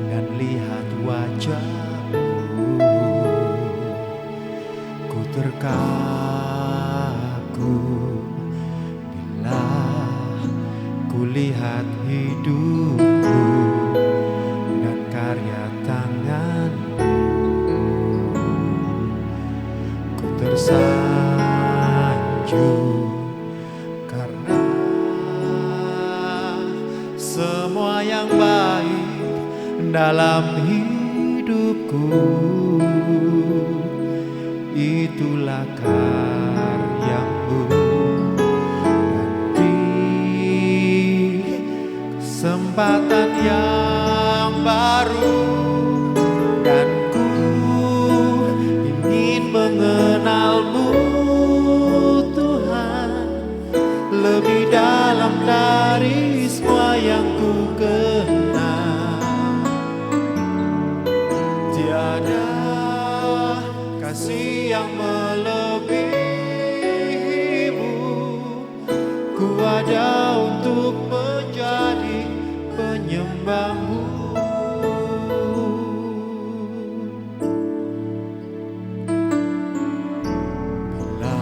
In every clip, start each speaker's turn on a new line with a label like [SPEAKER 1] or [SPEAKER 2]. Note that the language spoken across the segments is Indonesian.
[SPEAKER 1] dan lihat wajahmu, ku terkagum bila ku lihat hidupku dan karya tanganmu, ku tersanjung karena semua yang baik dalam hidupku itulah karyamu. Dan di kesempatan yang baru dan ku ingin mengenalmu Tuhan lebih dalam dari semua yang ku kenal. Tiada kasih yang melebihimu, ku ada untuk menjadi penyembahmu. Bila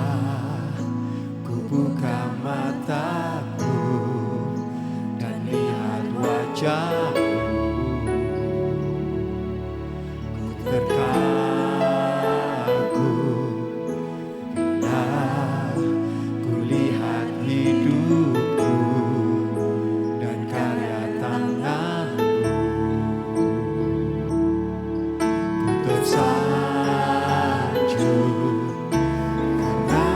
[SPEAKER 1] ku buka mataku dan lihat wajahmu, ku terkagum bila ku lihat hidupku dan karya tanganmu, ku tersanjung karena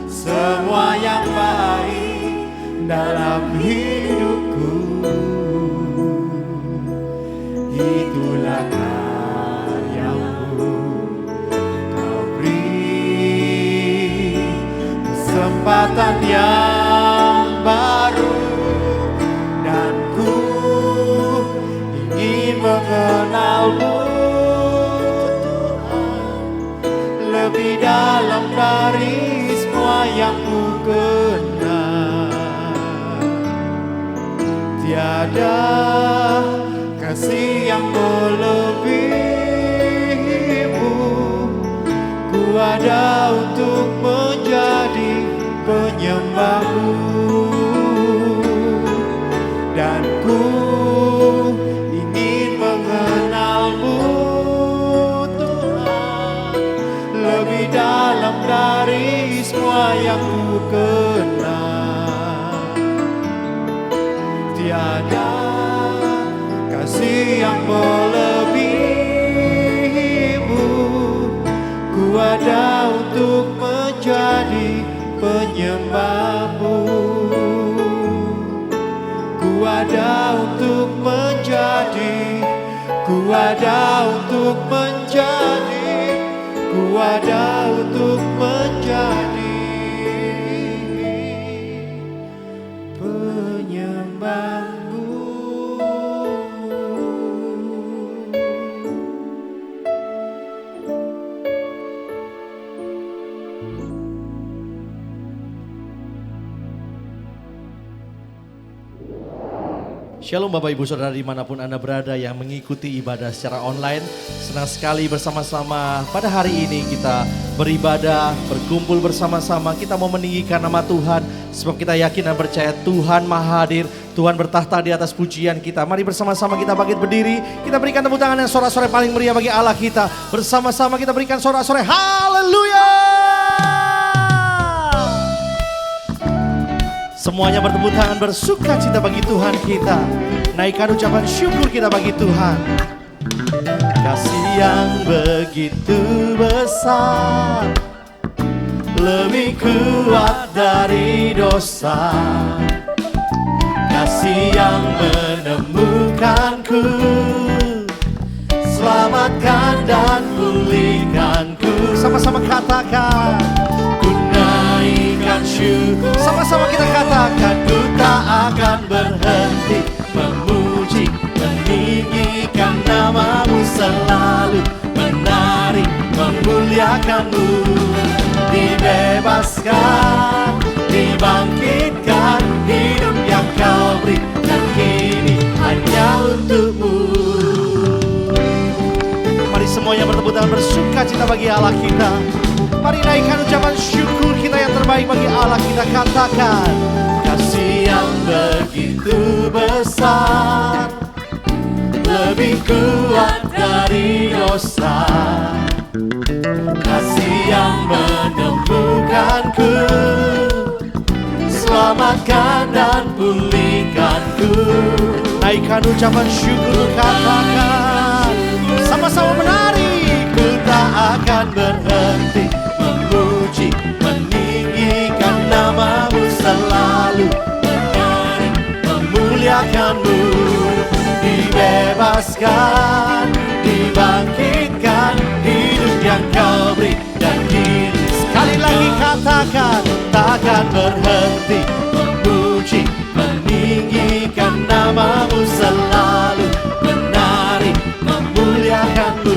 [SPEAKER 1] semua yang baik dalam hidupku itulah karyamu. Kau beri kesempatan yang baru dan ku ingin mengenalmu Tuhan lebih dalam dari semua yang ku kenal. Tiada kasih yang melebihimu, ku ada untuk menjadi penyembahmu. Dan ku ingin mengenalmu Tuhan lebih dalam dari semua yang ku kenal. Tiada kasih yang melebihimu, ku ada untuk menjadi penyembahmu. Ku ada untuk menjadi, ku ada untuk menjadi, ku ada untuk menjadi penyembahmu.
[SPEAKER 2] Shalom Bapak Ibu Saudara dimanapun Anda berada yang mengikuti ibadah secara online. Senang sekali bersama-sama pada hari ini kita beribadah, berkumpul bersama-sama. Kita mau meninggikan nama Tuhan sebab kita yakin dan percaya Tuhan Maha Hadir. Tuhan bertahta di atas pujian kita. Mari bersama-sama kita bangkit berdiri. Kita berikan tepuk tangan yang sorak-sorai paling meriah bagi Allah kita. Bersama-sama kita berikan sorak-sorai haleluya. Semuanya bertepuk tangan bersuka cita bagi Tuhan kita. Naikkan ucapan syukur kita bagi Tuhan. Kasih yang begitu besar, lebih kuat dari dosa. Kasih yang menemukanku, selamatkan dan pulihkanku. Sama-sama katakan. Syukur. Sama-sama kita katakan, ku tak akan berhenti memuji, meninggikan namamu selalu, menari, memuliakanmu. Dibebaskan, dibangkitkan, hidup yang kau beri, dan kita bagi Allah kita. Mari naikkan ucapan syukur kita yang terbaik bagi Allah kita. Katakan, kasih yang begitu besar, lebih kuat dari dosa. Kasih yang menemukanku, selamatkan dan pulihkanku. Naikkan ucapan syukur, katakan, sama-sama menari. Ku tak akan berhenti memuji, meninggikan namamu, selalu menari, memuliakanmu. Dibebaskan, dibangkitkan, hidup yang kau beri dan kini. Sekali lagi katakan, takkan berhenti memuji, meninggikan namamu, selalu menari, memuliakanmu.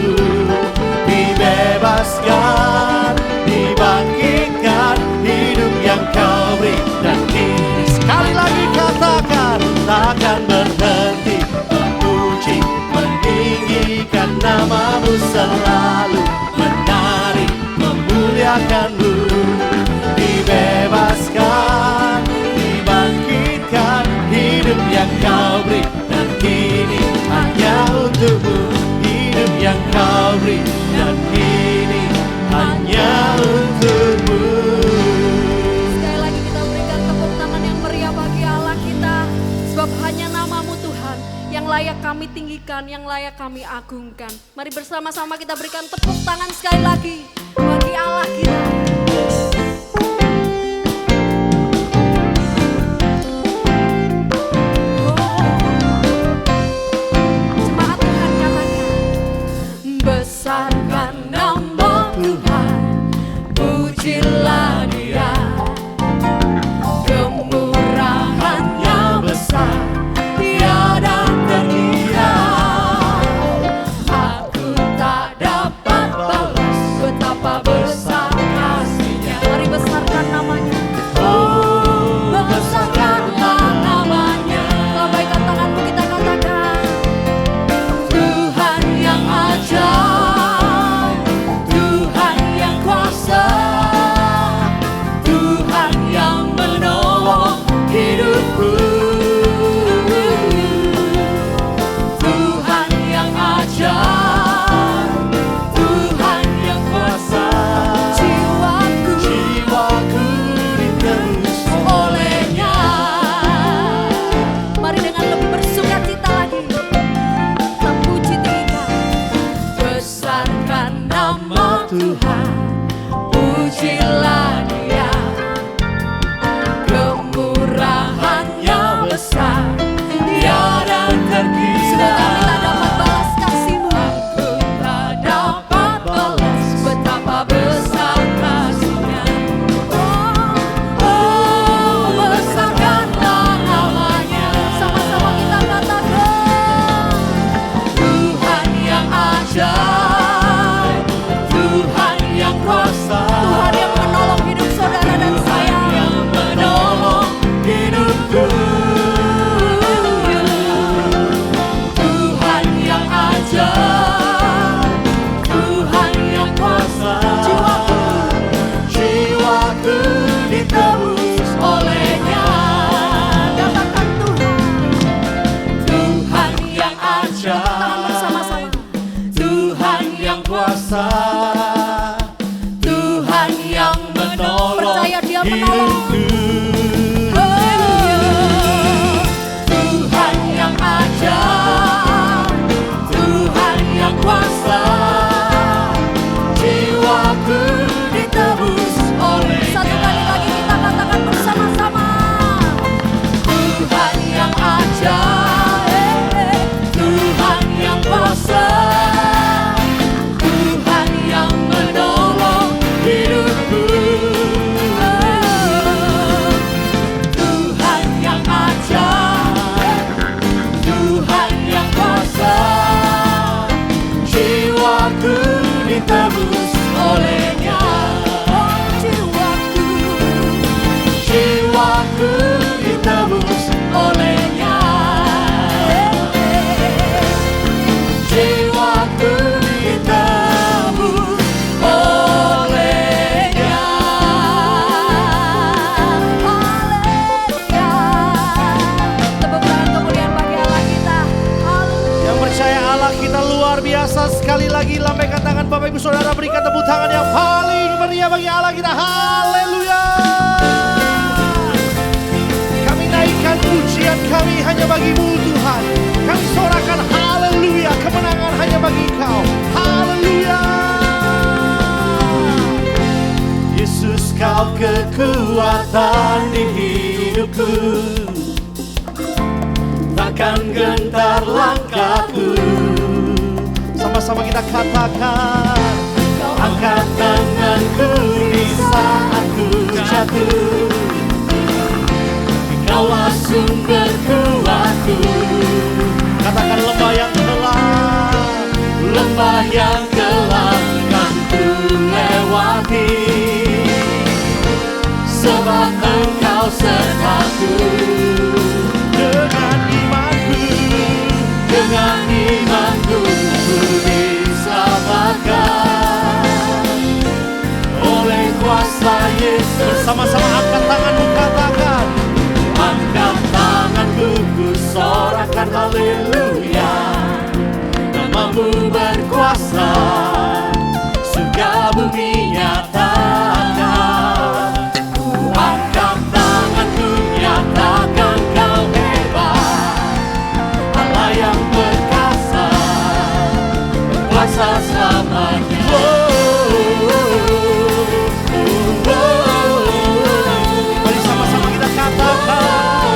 [SPEAKER 2] Dibebaskan, dibangkitkan, hidup yang kau beri dan kini. Sekali lagi katakan, takkan berhenti memuji, meninggikan namamu, selalu menari, memuliakanmu. Dibebaskan, dibangkitkan, hidup yang kau beri dan kini hanya untukmu. Hidup yang kau beri dan kini hanya untukmu.
[SPEAKER 3] Sekali lagi kita berikan tepuk tangan yang meriah bagi Allah kita. Sebab hanya namamu Tuhan yang layak kami tinggikan, yang layak kami agungkan. Mari bersama-sama kita berikan tepuk tangan sekali lagi bagi Allah kita. Jemaat Tuhan katakan, besarkan nama Tuhan, pujilah Dia. Kemurahannya besar, tiada terkira. Aku tak dapat balas betapa besar kasih-Nya. Mari besarkan namanya. Oh, besarkanlah namanya. Lambaikan tanganmu, kita katakan, Tuhan yang ajaib, Tuhan yang kuasa, Tuhan yang menolong hidupku. Tuhan yang ajaib, Tuhan yang kuasa, jiwaku ditebus olehnya. Mari dengan lebih bersukacita lagi kita puji tinggikan. Besarkan nama Tuhan, pujilah Dia. Kemurahannya besar, tiada terkira. Sudah kami tak dapat balas kasih-Mu. Aku tak dapat balas betapa besar kasih-Nya. Oh, besarkanlah namanya. Sama-sama kita katakan, Tuhan yang ajaib, Tuhan yang kuasa, Tuhan yang menolong hidup saudara dan saya, yang menolong hidupku. Tuhan yang ajaib, Tuhan yang kuasa, jiwaku ditebus olehnya. Katakan Tuhan yang ajaib. Tangan bersama-sama. Tuhan yang kuasa, Tuhan yang menolong. Percaya Dia menolong. Tuhan yang ajaib, Tuhan yang kuasa, jiwaku ditebus oleh. Satu kali lagi kita katakan bersama-sama, Tuhan yang ajaib, Tuhan yang kuasa, Tuhan yang menolong hidupku.
[SPEAKER 2] kuasa. Sekali lagi lambaikan tangan Bapak Ibu Saudara, berikan tepuk tangan yang paling meriah bagi Allah kita. Haleluya. Kami naikkan pujian kami hanya bagi-Mu Tuhan. Kami sorakan haleluya, kemenangan hanya bagi Engkau. Haleluya.
[SPEAKER 1] Yesus, Kau kekuatan di hidupku, takkan gentar langkahku.
[SPEAKER 2] Sama-sama kita katakan,
[SPEAKER 1] Kau angkat tanganku di saat ku jatuh, Kaulah sumber kuatku.
[SPEAKER 2] katakan lembah yang gelap,
[SPEAKER 1] Lembah yang gelap kan ku lewati, sebab Engkau sertaku.
[SPEAKER 2] dengan imanku,
[SPEAKER 1] Dengan imanku ku diselamatkan oleh kuasa Yesus.
[SPEAKER 2] sama-sama angkat tanganmu, katakan,
[SPEAKER 1] Angkat tanganku ku sorakan haleluya, Namamu berkuasa, surga bumi nyatakan. Ku angkat tanganku nyatakan Kau hebat, Allah yang perkasa, berkuasa selamanya.
[SPEAKER 2] mari sama-sama kita katakan,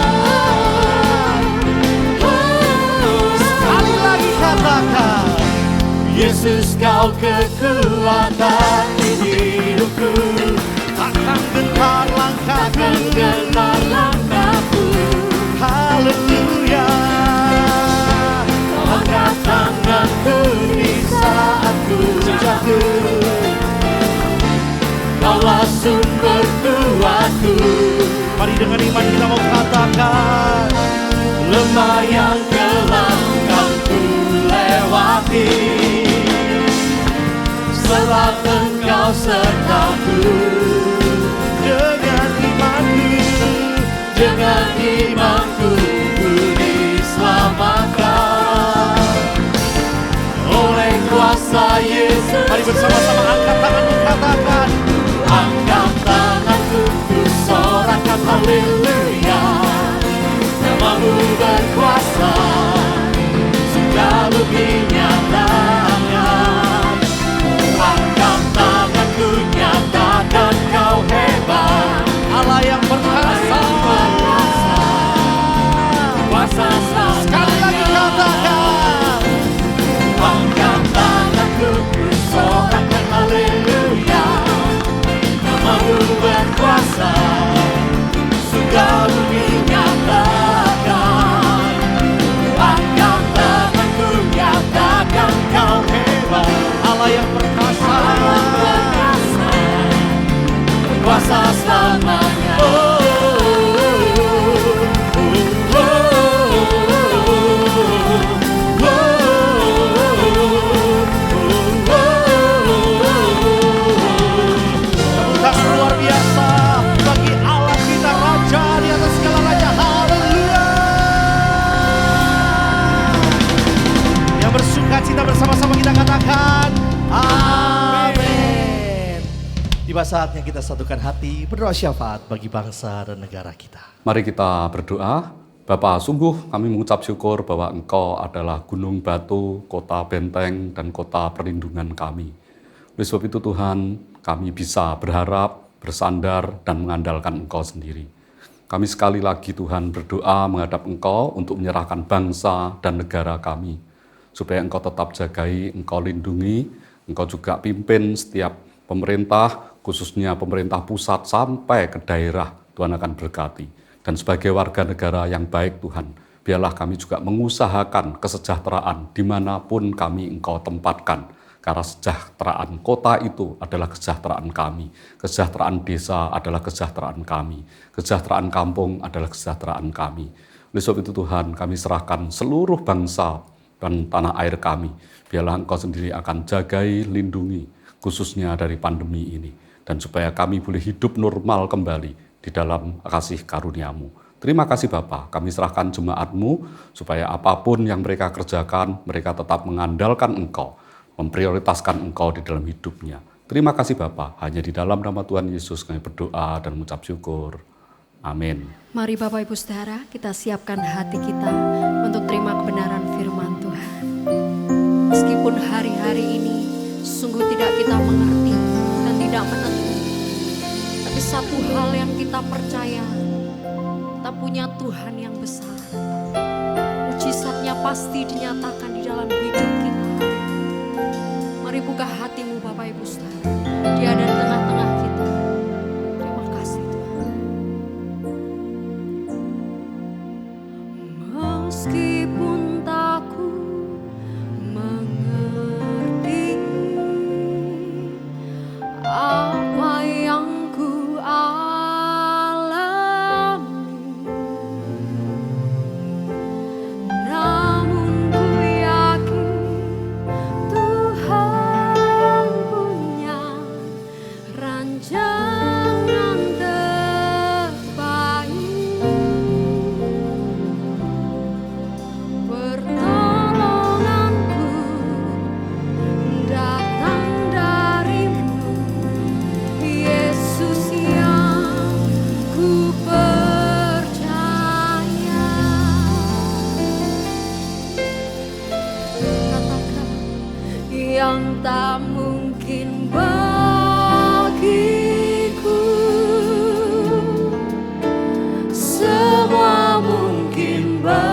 [SPEAKER 2] sekali lagi katakan,
[SPEAKER 1] Yesus, Kau kekuatan di hidupku,
[SPEAKER 2] takkan gentar langkahku.
[SPEAKER 1] takkan gentar langkahku.
[SPEAKER 2] Haleluya.
[SPEAKER 1] Kau angkat tanganku di saat ku jatuh, Kaulah sumber kuatku.
[SPEAKER 2] Mari dengan iman kita mau katakan,
[SPEAKER 1] Lembah yang gelap kan ku lewati, sebab Engkau sertaku.
[SPEAKER 2] dengan imanku,
[SPEAKER 1] Dengan imanku ku diselamatkan oleh kuasa Yesus.
[SPEAKER 2] mari bersama-sama angkat tanganmu, katakan,
[SPEAKER 1] Angkat tanganku ku sorakan haleluya, Namamu berkuasa, surga bumi nyatakan. Angkat tanganku nyatakan Kau hebat,
[SPEAKER 2] Allah yang perkasa.
[SPEAKER 1] kuasa
[SPEAKER 2] Sekali lagi
[SPEAKER 1] selamanya.
[SPEAKER 2] katakan,
[SPEAKER 1] Angkat tanganku ku sorakan haleluya, Namamu berkuasa, surga bumi nyatakan. Angkat tanganku nyatakan Kau hebat,
[SPEAKER 2] Allah yang perkasa.
[SPEAKER 1] berkuasa, kuasa selamanya.
[SPEAKER 2] Tepuk tangan luar biasa bagi Allah kita, Raja di atas segala raja. Haleluya. Yang bersuka cita bersama-sama kita katakan, amin. Tiba saatnya kita satukan hati, berdoa syafaat bagi bangsa dan negara kita.
[SPEAKER 4] Mari kita berdoa. Bapa, sungguh kami mengucap syukur bahwa Engkau adalah gunung batu, kota benteng, dan kota perlindungan kami. Oleh sebab itu Tuhan, kami bisa berharap, bersandar, dan mengandalkan Engkau sendiri. Kami sekali lagi Tuhan berdoa menghadap Engkau untuk menyerahkan bangsa dan negara kami. Supaya Engkau tetap jagai, Engkau lindungi, Engkau juga pimpin setiap pemerintah, khususnya pemerintah pusat sampai ke daerah, Tuhan akan berkati. Dan sebagai warga negara yang baik Tuhan, biarlah kami juga mengusahakan kesejahteraan dimanapun kami Engkau tempatkan. Karena kesejahteraan kota itu adalah kesejahteraan kami. Kesejahteraan desa adalah kesejahteraan kami. Kesejahteraan kampung adalah kesejahteraan kami. Oleh sebab itu Tuhan, kami serahkan seluruh bangsa dan tanah air kami. Biarlah Engkau sendiri akan jagai, lindungi, khususnya dari pandemi ini. Dan supaya kami boleh hidup normal kembali di dalam kasih karunia-Mu. Terima kasih Bapa, kami serahkan jemaat-Mu supaya apapun yang mereka kerjakan, mereka tetap mengandalkan Engkau. memprioritaskan Engkau di dalam hidupnya. Terima kasih Bapa, hanya di dalam nama Tuhan Yesus kami berdoa dan mengucap syukur. Amin.
[SPEAKER 3] Mari Bapak Ibu Saudara, kita siapkan hati kita untuk terima kebenaran firman Tuhan. Meskipun hari-hari ini sungguh tidak kita mengerti dan tidak mengerti, tapi satu hal yang kita percaya, kita punya Tuhan yang besar. Mujizatnya pasti dinyatakan di dalam hidup kita. Mari buka hatimu Bapak Ibu Saudara, Dia ada di tengah-tengah kita. Terima kasih Tuhan. Meskipun tak ku mengerti apa yang ku alami, namun ku yakin Tuhan punya rancangan terbaik. Pertolonganku datang darimu, Yesus yang ku percaya. Katakan yang tak mungkin bagiku, semua mungkin bagimu.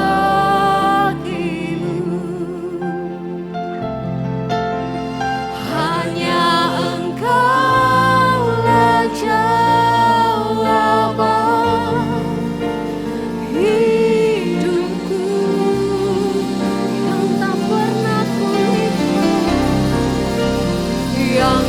[SPEAKER 3] Hanya Engkaulah jawaban hidupku yang tak pernah kulihat, yang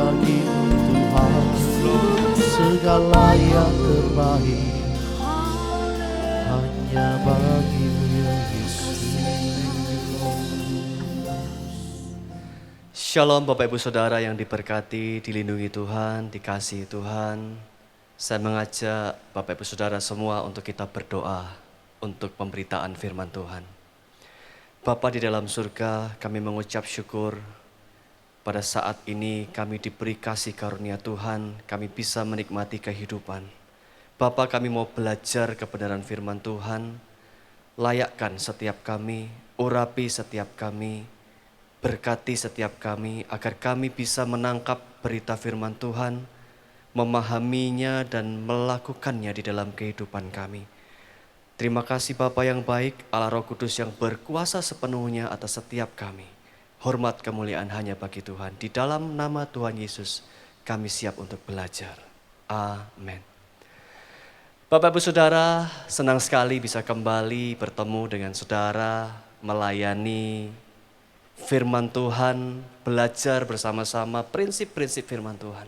[SPEAKER 2] bagimu Tuhan, segala yang terbaik hanya bagimu ya Yesus.
[SPEAKER 1] Shalom Bapak Ibu Saudara yang diberkati, dilindungi Tuhan, dikasihi Tuhan. Saya mengajak Bapak Ibu Saudara semua untuk kita berdoa untuk pemberitaan firman Tuhan. Bapa di dalam surga, kami mengucap syukur pada saat ini kami diberi kasih karunia Tuhan, kami bisa menikmati kehidupan. Bapa, kami mau belajar kebenaran firman Tuhan, layakkan setiap kami, urapi setiap kami, berkati setiap kami agar kami bisa menangkap berita firman Tuhan, memahaminya dan melakukannya di dalam kehidupan kami. Terima kasih Bapa yang baik, Allah Roh Kudus yang berkuasa sepenuhnya atas setiap kami. Hormat kemuliaan hanya bagi Tuhan. Di dalam nama Tuhan Yesus kami siap untuk belajar. Amin. Bapak Ibu Saudara, senang sekali bisa kembali bertemu dengan saudara, melayani firman Tuhan, belajar bersama-sama prinsip-prinsip firman Tuhan.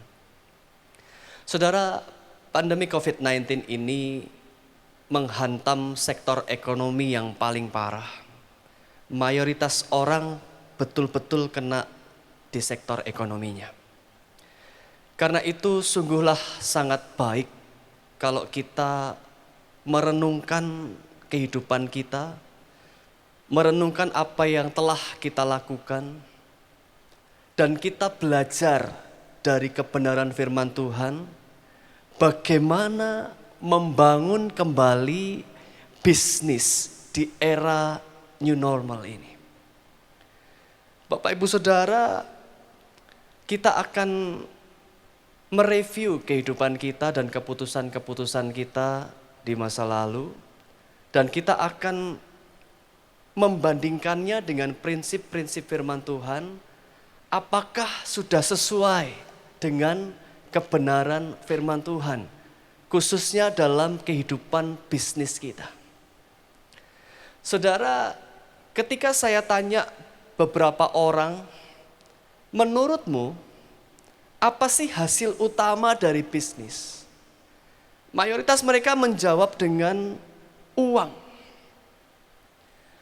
[SPEAKER 1] Saudara, pandemi COVID-19 ini menghantam sektor ekonomi yang paling parah. Mayoritas orang betul-betul kena di sektor ekonominya. Karena itu sungguhlah sangat baik kalau kita merenungkan kehidupan kita, merenungkan apa yang telah kita lakukan, dan kita belajar dari kebenaran firman Tuhan, bagaimana membangun kembali bisnis di era new normal ini. Bapak Ibu Saudara, kita akan mereview kehidupan kita dan keputusan-keputusan kita di masa lalu, dan kita akan membandingkannya dengan prinsip-prinsip firman Tuhan, apakah sudah sesuai dengan kebenaran firman Tuhan, khususnya dalam kehidupan bisnis kita. Saudara, ketika saya tanya beberapa orang, menurutmu apa sih hasil utama dari bisnis? Mayoritas mereka menjawab dengan uang.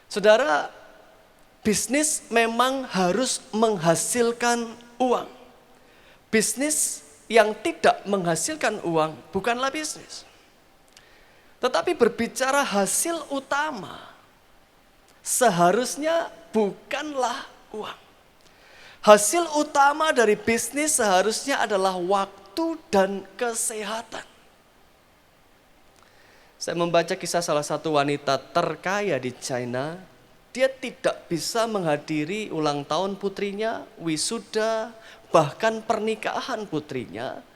[SPEAKER 1] Saudara, bisnis memang harus menghasilkan uang. Bisnis yang tidak menghasilkan uang bukanlah bisnis. Tetapi berbicara hasil utama, seharusnya bukanlah uang. Hasil utama dari bisnis seharusnya adalah waktu dan kesehatan. Saya membaca kisah salah satu wanita terkaya di China. Dia tidak bisa menghadiri ulang tahun putrinya, wisuda, bahkan pernikahan putrinya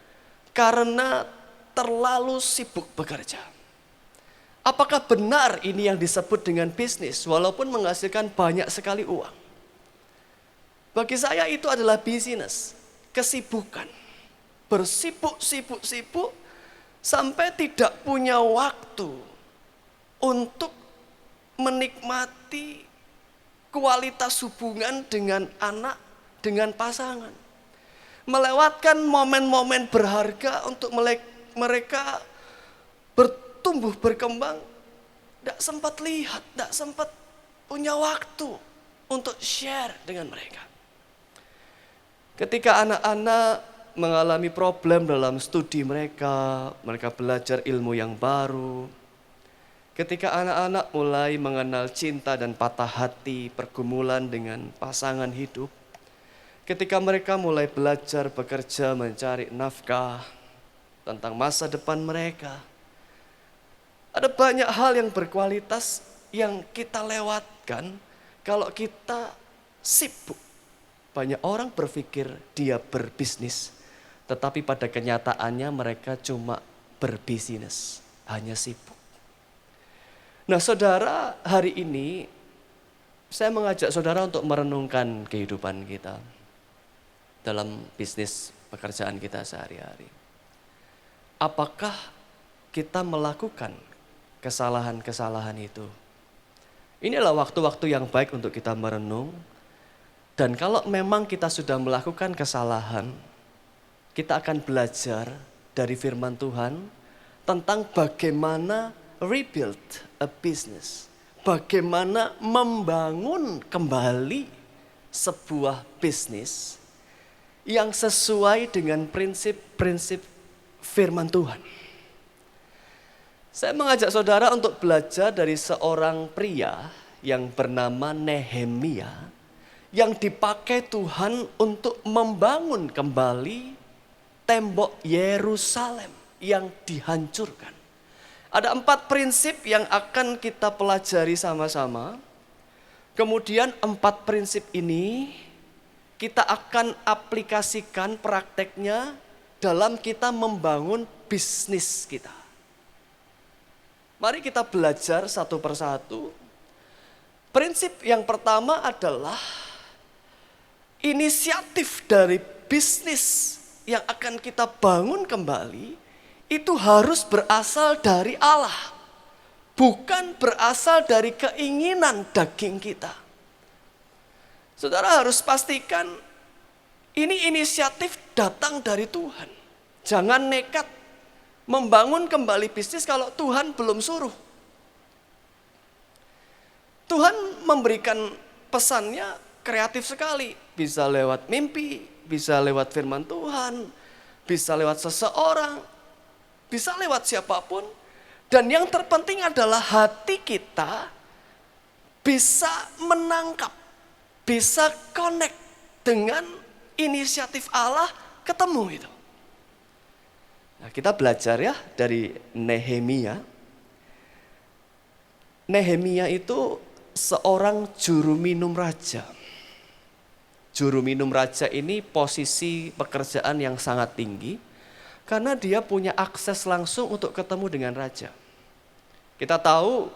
[SPEAKER 1] karena terlalu sibuk bekerja. Apakah benar ini yang disebut dengan bisnis walaupun menghasilkan banyak sekali uang? Bagi saya itu adalah bisnis, kesibukan. Bersibuk-sibuk-sibuk sampai tidak punya waktu untuk menikmati kualitas hubungan dengan anak, dengan pasangan. Melewatkan momen-momen berharga untuk mereka bertumbuh, berkembang. Tidak sempat lihat, tidak sempat punya waktu untuk share dengan mereka. Ketika anak-anak mengalami problem dalam studi mereka belajar ilmu yang baru. Ketika anak-anak mulai mengenal cinta dan patah hati, pergumulan dengan pasangan hidup. Ketika mereka mulai belajar bekerja, mencari nafkah tentang masa depan mereka. Ada banyak hal yang berkualitas yang kita lewatkan kalau kita sibuk. Banyak orang berpikir dia berbisnis, tetapi pada kenyataannya mereka cuma berbisnis, hanya sibuk. Nah saudara, hari ini saya mengajak saudara untuk merenungkan kehidupan kita dalam bisnis pekerjaan kita sehari-hari. Apakah kita melakukan kesalahan-kesalahan itu? Ini adalah waktu-waktu yang baik untuk kita merenung. Dan kalau memang kita sudah melakukan kesalahan, kita akan belajar dari firman Tuhan tentang bagaimana rebuild a business. Bagaimana membangun kembali sebuah bisnis yang sesuai dengan prinsip-prinsip firman Tuhan. Saya mengajak saudara untuk belajar dari seorang pria yang bernama Nehemia, yang dipakai Tuhan untuk membangun kembali tembok Yerusalem yang dihancurkan. Ada 4 prinsip yang akan kita pelajari sama-sama. Kemudian 4 prinsip ini kita akan aplikasikan prakteknya dalam kita membangun bisnis kita. Mari kita belajar satu persatu. Prinsip yang pertama adalah inisiatif dari bisnis yang akan kita bangun kembali itu harus berasal dari Allah. Bukan berasal dari keinginan daging kita. Saudara harus pastikan ini inisiatif datang dari Tuhan. Jangan nekat membangun kembali bisnis kalau Tuhan belum suruh. Tuhan memberikan pesannya kreatif sekali. Bisa lewat mimpi, bisa lewat firman Tuhan, bisa lewat seseorang, bisa lewat siapapun. Dan yang terpenting adalah hati kita bisa menangkap, bisa connect dengan inisiatif Allah, ketemu itu. Nah, kita belajar ya dari Nehemia. Nehemia itu seorang juru minum raja. Juru minum raja ini posisi pekerjaan yang sangat tinggi karena dia punya akses langsung untuk ketemu dengan raja. Kita tahu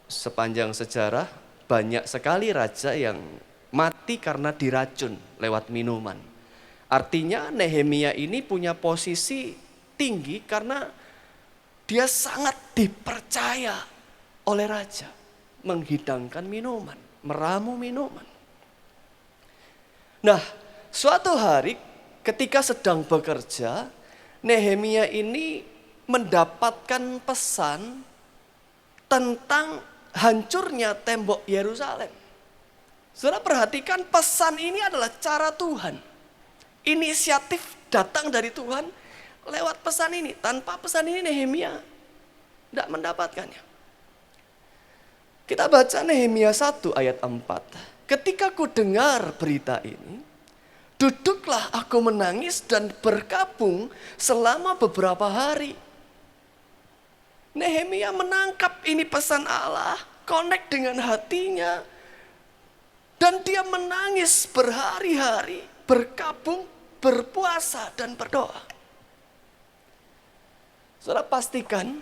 [SPEAKER 1] sepanjang sejarah banyak sekali raja yang mati karena diracun lewat minuman. Artinya Nehemia ini punya posisi tinggi karena dia sangat dipercaya oleh raja. Menghidangkan minuman, meramu minuman. Nah, suatu hari ketika sedang bekerja, Nehemia ini mendapatkan pesan tentang hancurnya tembok Yerusalem. Saudara perhatikan, pesan ini adalah cara Tuhan. Inisiatif datang dari Tuhan lewat pesan ini. Tanpa pesan ini Nehemia tidak mendapatkannya. Kita baca Nehemia 1 ayat 4. Ketika ku dengar berita ini, duduklah aku menangis dan berkabung selama beberapa hari. Nehemia menangkap ini pesan Allah, connect dengan hatinya. Dan dia menangis berhari-hari, berkabung, berpuasa dan berdoa. Saudara pastikan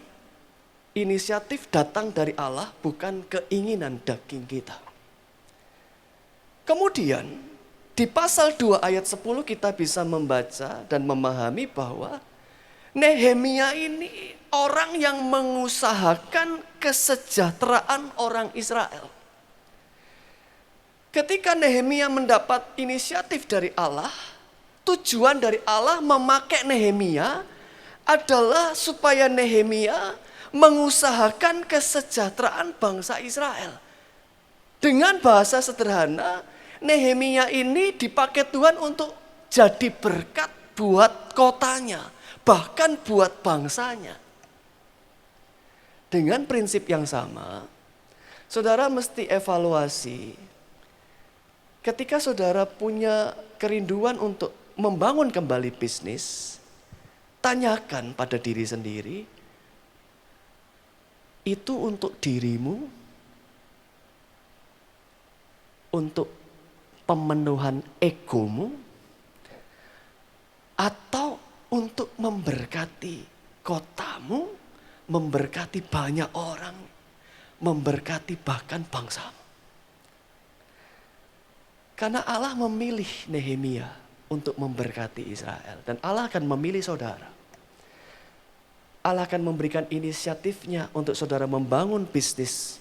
[SPEAKER 1] inisiatif datang dari Allah, bukan keinginan daging kita. Kemudian di pasal 2 ayat 10 kita bisa membaca dan memahami bahwa Nehemia ini orang yang mengusahakan kesejahteraan orang Israel. Ketika Nehemia mendapat inisiatif dari Allah, tujuan dari Allah memakai Nehemia adalah supaya Nehemia mengusahakan kesejahteraan bangsa Israel. Dengan bahasa sederhana, Nehemia ini dipakai Tuhan untuk jadi berkat buat kotanya, bahkan buat bangsanya. Dengan prinsip yang sama, saudara mesti evaluasi. Ketika saudara punya kerinduan untuk membangun kembali bisnis, tanyakan pada diri sendiri, itu untuk dirimu, untuk pemenuhan egomu, atau untuk memberkati kotamu, memberkati banyak orang, memberkati bahkan bangsamu. Karena Allah memilih Nehemia untuk memberkati Israel. Dan Allah akan memilih saudara. Allah akan memberikan inisiatifnya untuk saudara membangun bisnis.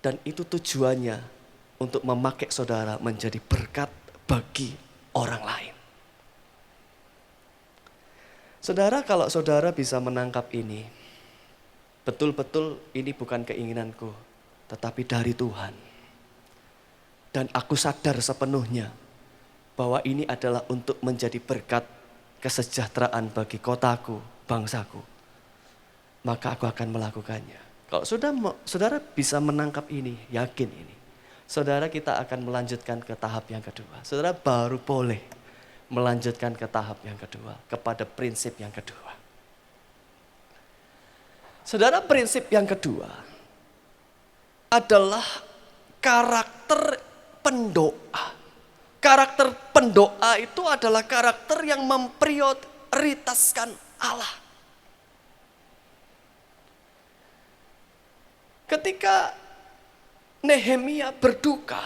[SPEAKER 1] Dan itu tujuannya untuk memakai saudara menjadi berkat bagi orang lain. Saudara, kalau saudara bisa menangkap ini, betul-betul ini bukan keinginanku, tetapi dari Tuhan. Dan aku sadar sepenuhnya bahwa ini adalah untuk menjadi berkat kesejahteraan bagi kotaku, bangsaku. Maka aku akan melakukannya. Kalau saudara bisa menangkap ini, yakin ini, saudara kita akan melanjutkan ke tahap yang kedua. Saudara baru boleh melanjutkan ke tahap yang kedua, kepada prinsip yang kedua. Saudara, prinsip yang kedua adalah karakter pendoa. Karakter pendoa itu adalah karakter yang memprioritaskan Allah. Ketika Nehemia berduka,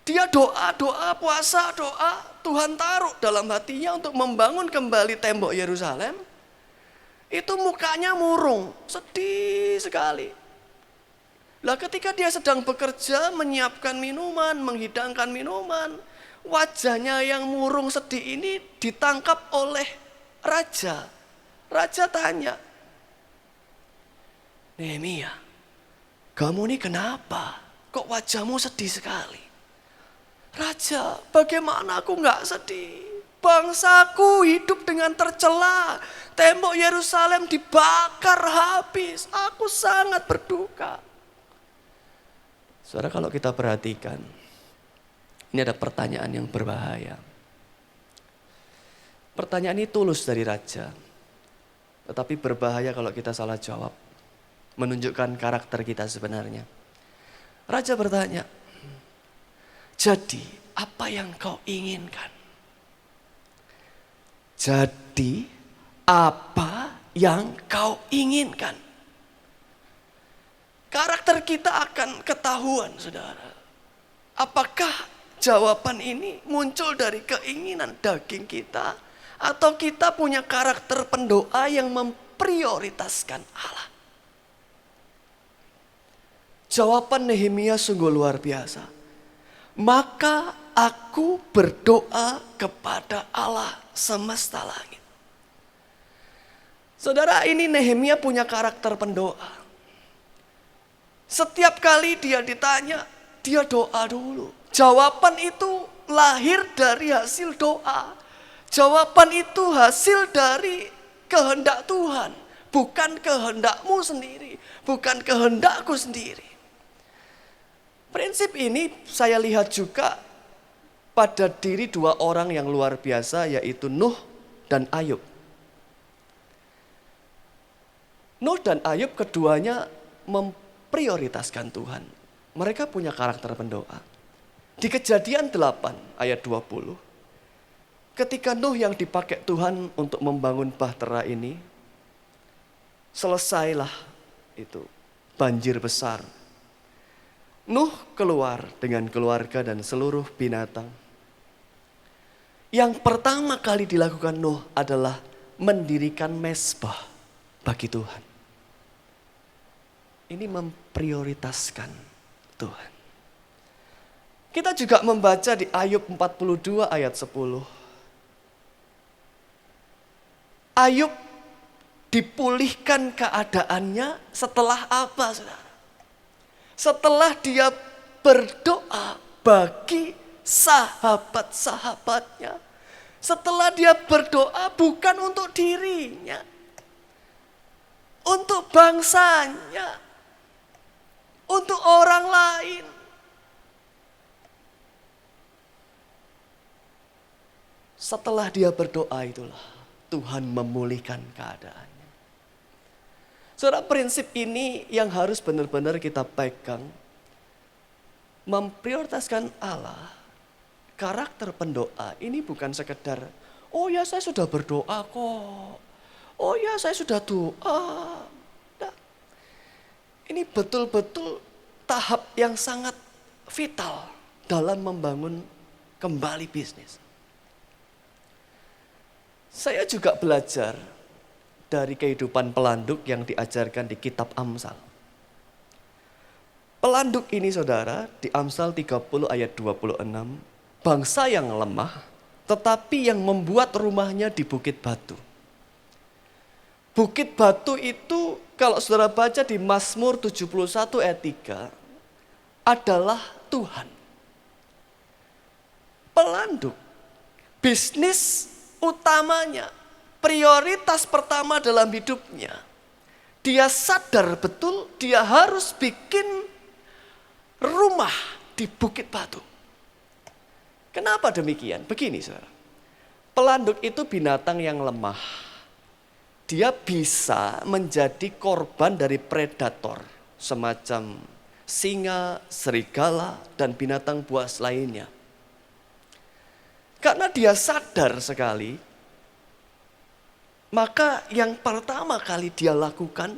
[SPEAKER 1] dia doa, puasa, doa, Tuhan taruh dalam hatinya untuk membangun kembali tembok Yerusalem. Itu mukanya murung, sedih sekali. Lah ketika dia sedang bekerja, menyiapkan minuman, menghidangkan minuman, wajahnya yang murung sedih ini ditangkap oleh raja. Raja tanya, Nehemia, kamu ini kenapa? Kok wajahmu sedih sekali? Raja, bagaimana aku nggak sedih? Bangsaku hidup dengan tercela. Tembok Yerusalem dibakar habis. Aku sangat berduka. Saudara, kalau kita perhatikan, ini ada pertanyaan yang berbahaya. Pertanyaan ini tulus dari raja. Tetapi berbahaya kalau kita salah jawab. Menunjukkan karakter kita sebenarnya. Raja bertanya, jadi apa yang kau inginkan? Jadi apa yang kau inginkan? Karakter kita akan ketahuan, saudara. Apakah jawaban ini muncul dari keinginan daging kita, atau kita punya karakter pendoa yang memprioritaskan Allah? Jawaban Nehemia sungguh luar biasa. Maka aku berdoa kepada Allah semesta langit. Saudara, ini Nehemia punya karakter pendoa. Setiap kali dia ditanya, dia doa dulu. Jawaban itu lahir dari hasil doa. Jawaban itu hasil dari kehendak Tuhan. Bukan kehendakmu sendiri, bukan kehendakku sendiri. Prinsip ini saya lihat juga pada diri dua orang yang luar biasa, yaitu Nuh dan Ayub. Nuh dan Ayub keduanya memprioritaskan Tuhan. Mereka punya karakter pendoa. Di Kejadian 8 ayat 20, ketika Nuh yang dipakai Tuhan untuk membangun bahtera ini, selesailah itu banjir besar. Nuh keluar dengan keluarga dan seluruh binatang. Yang pertama kali dilakukan Nuh adalah mendirikan mezbah bagi Tuhan. Ini memprioritaskan Tuhan. Kita juga membaca di Ayub 42 ayat 10. Ayub dipulihkan keadaannya setelah apa, saudara? Setelah dia berdoa bagi sahabat-sahabatnya. Setelah dia berdoa bukan untuk dirinya, untuk bangsanya, untuk orang lain. Setelah dia berdoa itulah Tuhan memulihkan keadaannya. Saudara, prinsip ini yang harus benar-benar kita pegang. Memprioritaskan Allah, karakter pendoa ini bukan sekedar, oh ya saya sudah berdoa kok. Oh ya saya sudah doa. Nah, ini betul-betul tahap yang sangat vital dalam membangun kembali bisnis. Saya juga belajar dari kehidupan pelanduk yang diajarkan di kitab Amsal. Pelanduk ini, saudara, di Amsal 30 ayat 26, bangsa yang lemah tetapi yang membuat rumahnya di Bukit Batu. Bukit Batu itu kalau saudara baca di Mazmur 71 ayat 3 adalah Tuhan. Pelanduk, bisnis utamanya, prioritas pertama dalam hidupnya. Dia sadar betul dia harus bikin rumah di Bukit Batu. Kenapa demikian? Begini saudara, pelanduk itu binatang yang lemah. Dia bisa menjadi korban dari predator semacam singa, serigala, dan binatang buas lainnya. Karena dia sadar sekali, maka yang pertama kali dia lakukan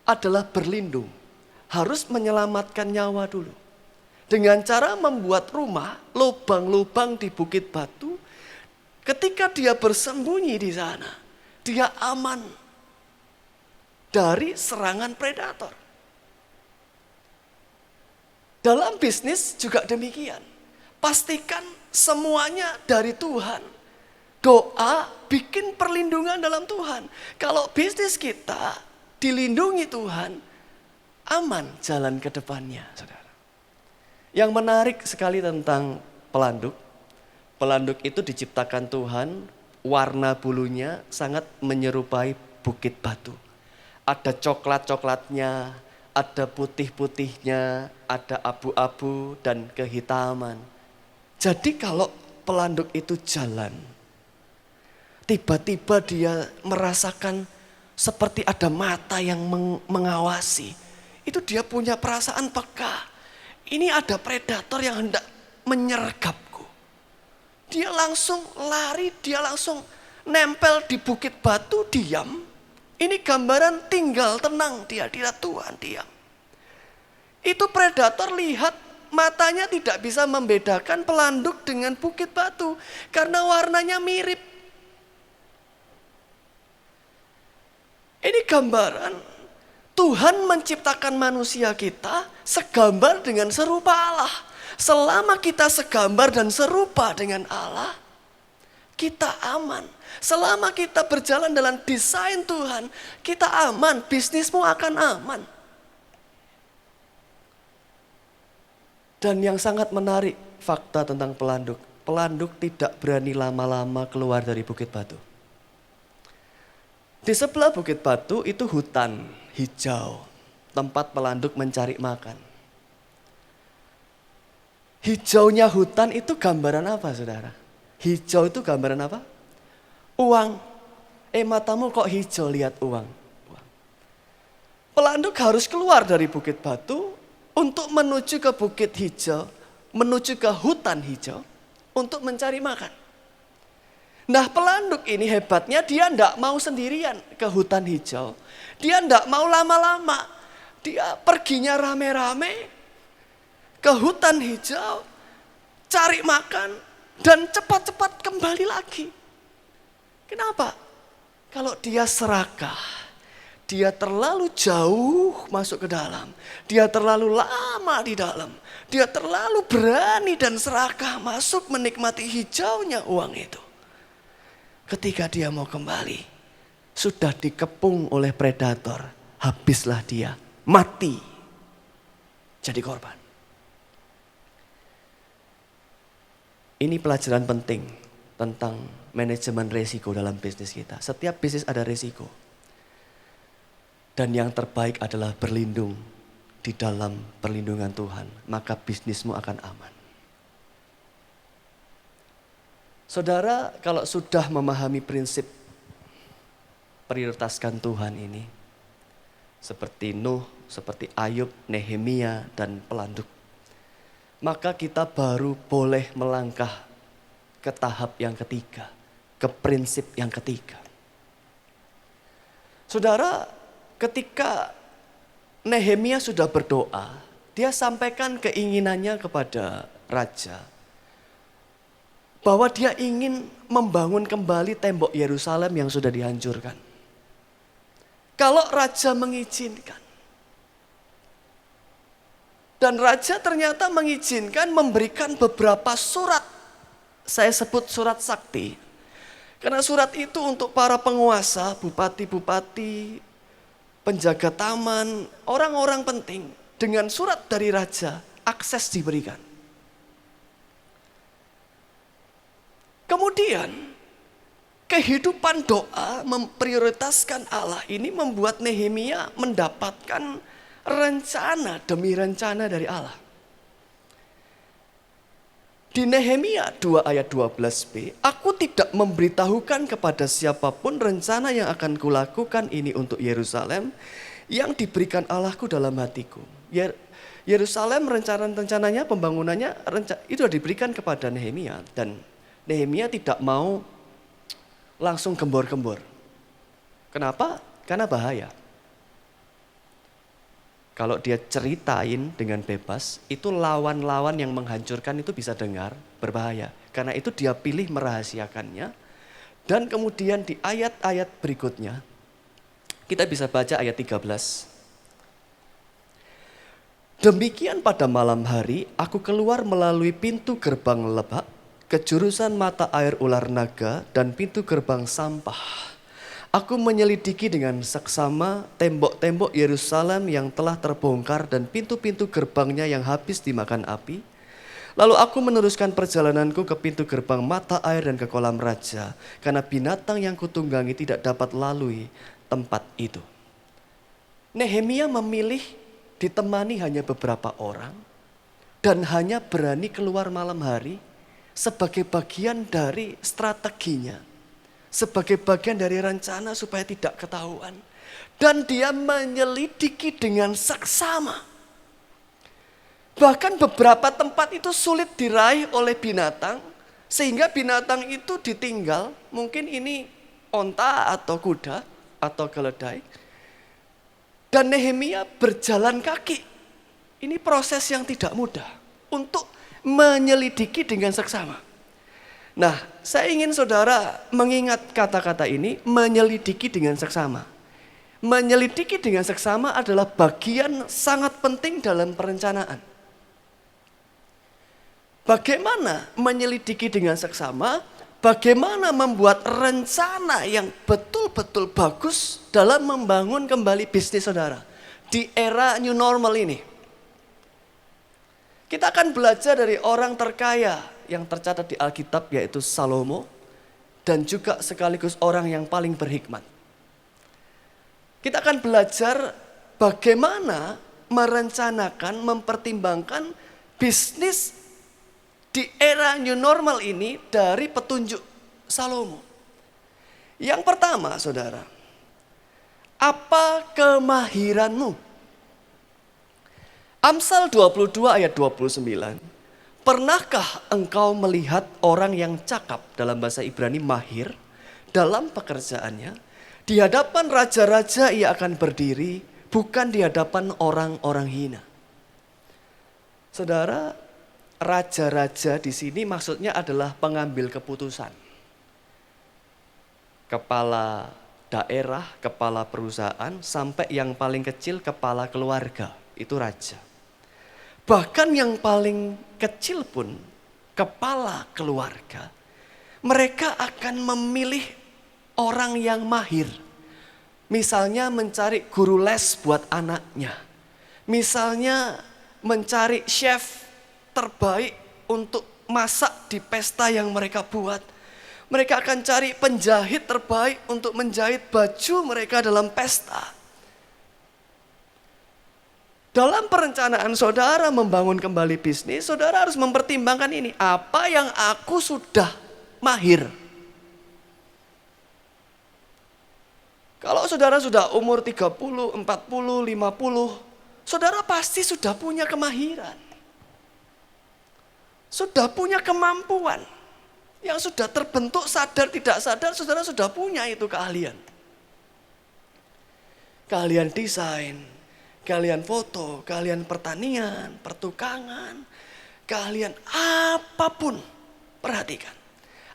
[SPEAKER 1] adalah berlindung. Harus menyelamatkan nyawa dulu. Dengan cara membuat rumah, lubang-lubang di Bukit Batu. Ketika dia bersembunyi di sana, dia aman dari serangan predator. Dalam bisnis juga demikian. Pastikan semuanya dari Tuhan. Doa bikin perlindungan dalam Tuhan. Kalau bisnis kita dilindungi Tuhan, aman jalan ke depannya, saudara. Yang menarik sekali tentang pelanduk, pelanduk itu diciptakan Tuhan, warna bulunya sangat menyerupai Bukit Batu. Ada coklat-coklatnya, ada putih-putihnya, ada abu-abu dan kehitaman. Jadi kalau pelanduk itu jalan, tiba-tiba dia merasakan seperti ada mata yang mengawasi. Itu dia punya perasaan peka. Ini ada predator yang hendak menyergapku. Dia langsung lari, dia langsung nempel di Bukit Batu, diam. Ini gambaran tinggal tenang dia Tuhan, diam. Itu predator lihat, matanya tidak bisa membedakan pelanduk dengan Bukit Batu karena warnanya mirip. Ini gambaran Tuhan menciptakan manusia kita segambar dengan serupa Allah. Selama kita segambar dan serupa dengan Allah, kita aman. Selama kita berjalan dalam desain Tuhan, kita aman, bisnismu akan aman. Dan yang sangat menarik fakta tentang pelanduk. Pelanduk tidak berani lama-lama keluar dari Bukit Batu. Di sebelah Bukit Batu itu hutan hijau. Tempat pelanduk mencari makan. Hijaunya hutan itu gambaran apa saudara? Hijau itu gambaran apa? Uang. Matamu kok hijau, lihat uang. Pelanduk harus keluar dari Bukit Batu untuk menuju ke bukit hijau, menuju ke hutan hijau untuk mencari makan. Nah pelanduk ini hebatnya dia tidak mau sendirian ke hutan hijau. Dia tidak mau lama-lama. Dia perginya rame-rame ke hutan hijau, cari makan dan cepat-cepat kembali lagi. Kenapa? Kalau dia serakah, dia terlalu jauh masuk ke dalam. Dia terlalu lama di dalam. Dia terlalu berani dan serakah masuk menikmati hijaunya uang itu. Ketika dia mau kembali, sudah dikepung oleh predator. Habislah dia, mati. Jadi korban. Ini pelajaran penting tentang manajemen resiko dalam bisnis kita. Setiap bisnis ada resiko. Dan yang terbaik adalah berlindung di dalam perlindungan Tuhan. Maka bisnismu akan aman. Saudara, kalau sudah memahami prinsip prioritaskan Tuhan ini. Seperti Nuh, seperti Ayub, Nehemia, dan pelanduk. Maka kita baru boleh melangkah ke tahap yang ketiga. Ke prinsip yang ketiga. Saudara, ketika Nehemia sudah berdoa, dia sampaikan keinginannya kepada raja. Bahwa dia ingin membangun kembali tembok Yerusalem yang sudah dihancurkan. Kalau raja mengizinkan. Dan raja ternyata mengizinkan memberikan beberapa surat saya sebut surat sakti. Karena surat itu untuk para penguasa, bupati-bupati, penjaga taman, orang-orang penting. Dengan surat dari raja, akses diberikan. Kemudian, kehidupan doa memprioritaskan Allah ini membuat Nehemia mendapatkan rencana demi rencana dari Allah. Di Nehemia 2 ayat 12b, aku tidak memberitahukan kepada siapapun rencana yang akan kulakukan ini untuk Yerusalem yang diberikan Allahku dalam hatiku. Yerusalem rencananya, pembangunannya itu sudah diberikan kepada Nehemia, dan Nehemia tidak mau langsung gembor-gembor. Kenapa? Karena bahaya. Kalau dia ceritain dengan bebas, itu lawan-lawan yang menghancurkan itu bisa dengar, berbahaya. Karena itu dia pilih merahasiakannya. Dan kemudian di ayat-ayat berikutnya, kita bisa baca ayat 13. Demikian pada malam hari, aku keluar melalui pintu gerbang lebak, ke jurusan mata air ular naga dan pintu gerbang sampah. Aku menyelidiki dengan seksama tembok-tembok Yerusalem yang telah terbongkar dan pintu-pintu gerbangnya yang habis dimakan api. Lalu aku meneruskan perjalananku ke pintu gerbang mata air dan ke kolam raja, karena binatang yang kutunggangi tidak dapat lalui tempat itu. Nehemia memilih ditemani hanya beberapa orang dan hanya berani keluar malam hari sebagai bagian dari strateginya, sebagai bagian dari rencana supaya tidak ketahuan. Dan dia menyelidiki dengan seksama. Bahkan beberapa tempat itu sulit diraih oleh binatang, sehingga binatang itu ditinggal, mungkin ini onta atau kuda atau keledai. Dan Nehemia berjalan kaki. Ini proses yang tidak mudah untuk menyelidiki dengan seksama. Nah, saya ingin saudara mengingat kata-kata ini, menyelidiki dengan seksama. Menyelidiki dengan seksama adalah bagian sangat penting dalam perencanaan. Bagaimana menyelidiki dengan seksama? Bagaimana membuat rencana yang betul-betul bagus dalam membangun kembali bisnis saudara di era new normal ini. Kita akan belajar dari orang terkaya yang tercatat di Alkitab, yaitu Salomo, dan juga sekaligus orang yang paling berhikmat. Kita akan belajar bagaimana merencanakan, mempertimbangkan bisnis di era new normal ini dari petunjuk Salomo. Yang pertama, saudara, apa kemahiranmu? Amsal 22 ayat 29. Pernahkah engkau melihat orang yang cakap, dalam bahasa Ibrani mahir, dalam pekerjaannya? Di hadapan raja-raja ia akan berdiri, bukan di hadapan orang-orang hina. Saudara, raja-raja di sini maksudnya adalah pengambil keputusan. Kepala daerah, kepala perusahaan, sampai yang paling kecil kepala keluarga, itu raja. Bahkan yang paling kecil pun, kepala keluarga, mereka akan memilih orang yang mahir. Misalnya mencari guru les buat anaknya. Misalnya mencari chef terbaik untuk masak di pesta yang mereka buat. Mereka akan cari penjahit terbaik untuk menjahit baju mereka dalam pesta. Dalam perencanaan saudara membangun kembali bisnis, saudara harus mempertimbangkan ini. Apa yang aku sudah mahir? Kalau saudara sudah umur 30, 40, 50, saudara pasti sudah punya kemahiran. Sudah punya kemampuan. Yang sudah terbentuk sadar tidak sadar, saudara sudah punya itu keahlian. Keahlian desain, keahlian foto, keahlian pertanian, pertukangan, keahlian apapun. Perhatikan.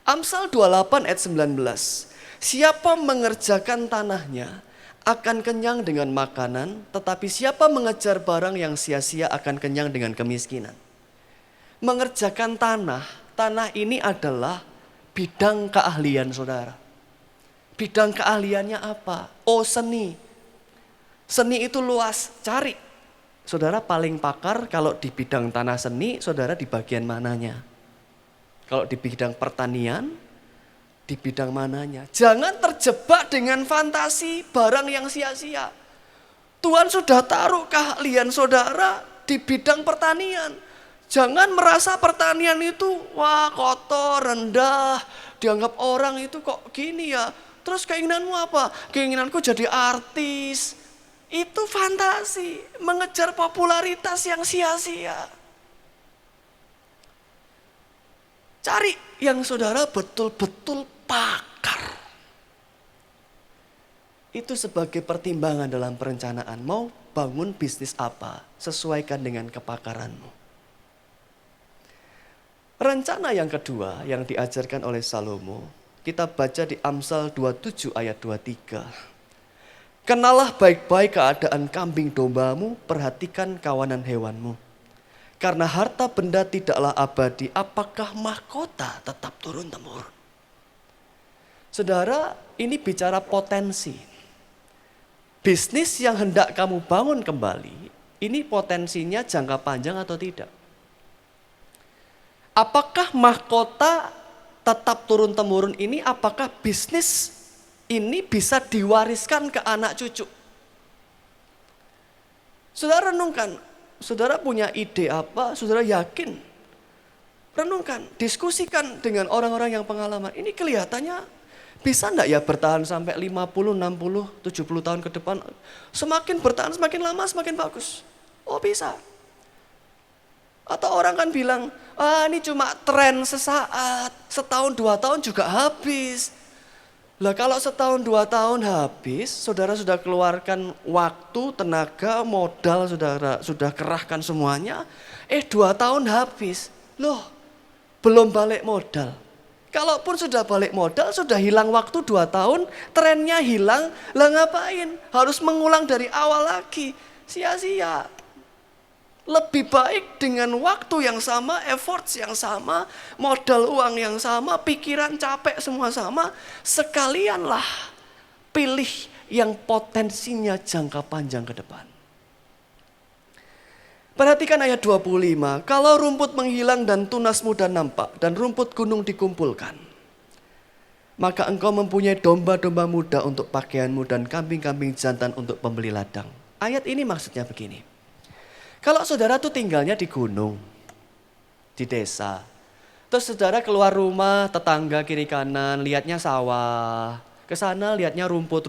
[SPEAKER 1] Amsal 28 ayat 19. Siapa mengerjakan tanahnya akan kenyang dengan makanan, tetapi siapa mengejar barang yang sia-sia akan kenyang dengan kemiskinan. Mengerjakan tanah Tanah ini adalah bidang keahlian saudara. Bidang keahliannya apa? Oh, seni. Seni itu luas, cari. Saudara paling pakar kalau di bidang tanah seni, saudara di bagian mananya? Kalau di bidang pertanian, di bidang mananya? Jangan terjebak dengan fantasi barang yang sia-sia. Tuhan sudah taruh keahlian saudara di bidang pertanian. Jangan merasa pertanian itu wah kotor, rendah, dianggap orang itu kok gini ya. Terus keinginanmu apa? Keinginanku jadi artis. Itu fantasi, mengejar popularitas yang sia-sia. Cari yang saudara betul-betul pakar. Itu sebagai pertimbangan dalam perencanaan. Mau bangun bisnis apa? Sesuaikan dengan kepakaranmu. Rencana yang kedua yang diajarkan oleh Salomo, kita baca di Amsal 27 ayat 23. Kenalah baik-baik keadaan kambing dombamu, perhatikan kawanan hewanmu. Karena harta benda tidaklah abadi, apakah mahkota tetap turun-temurun? Saudara, ini bicara potensi. Bisnis yang hendak kamu bangun kembali, ini potensinya jangka panjang atau tidak? Apakah mahkota tetap turun-temurun ini, apakah bisnis ini bisa diwariskan ke anak cucu? Saudara renungkan, saudara punya ide apa, saudara yakin? Renungkan, diskusikan dengan orang-orang yang pengalaman. Ini kelihatannya bisa enggak ya bertahan sampai 50, 60, 70 tahun ke depan? Semakin bertahan, semakin lama, semakin bagus. Oh bisa. Atau orang kan bilang, ini cuma tren sesaat, setahun 2 tahun juga habis. Lah kalau setahun 2 tahun habis, saudara sudah keluarkan waktu, tenaga, modal, saudara sudah kerahkan semuanya. 2 tahun habis, loh belum balik modal. Kalaupun sudah balik modal, sudah hilang waktu 2 tahun, trennya hilang, lah ngapain? Harus mengulang dari awal lagi, sia-sia. Lebih baik dengan waktu yang sama, effort yang sama, modal uang yang sama, pikiran capek semua sama. Sekalianlah pilih yang potensinya jangka panjang ke depan. Perhatikan ayat 25. Kalau rumput menghilang dan tunas muda nampak dan rumput gunung dikumpulkan, maka engkau mempunyai domba-domba muda untuk pakaianmu dan kambing-kambing jantan untuk pembeli ladang. Ayat ini maksudnya begini. Kalau saudara tuh tinggalnya di gunung, di desa. Terus saudara keluar rumah, tetangga kiri kanan, lihatnya sawah. Ke sana lihatnya rumput.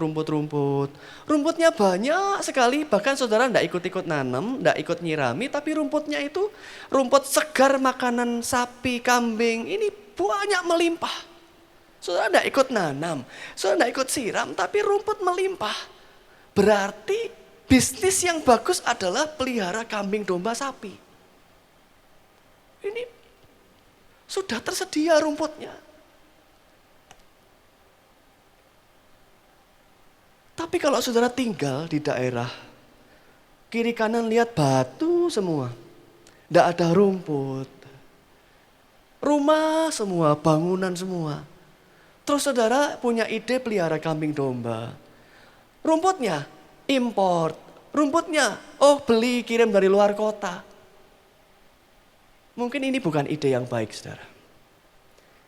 [SPEAKER 1] Rumputnya banyak sekali, bahkan saudara enggak ikut-ikut nanam, enggak ikut nyirami, tapi rumputnya itu rumput segar makanan sapi, kambing. Ini banyak melimpah. Saudara enggak ikut nanam, saudara enggak ikut siram, tapi rumput melimpah. Berarti bisnis yang bagus adalah pelihara kambing, domba, sapi. Ini sudah tersedia rumputnya. Tapi kalau saudara tinggal di daerah, kiri kanan lihat batu semua. Tidak ada rumput. Rumah semua, bangunan semua. Terus saudara punya ide pelihara kambing, domba. Rumputnya import, rumputnya, beli kirim dari luar kota. Mungkin ini bukan ide yang baik, saudara.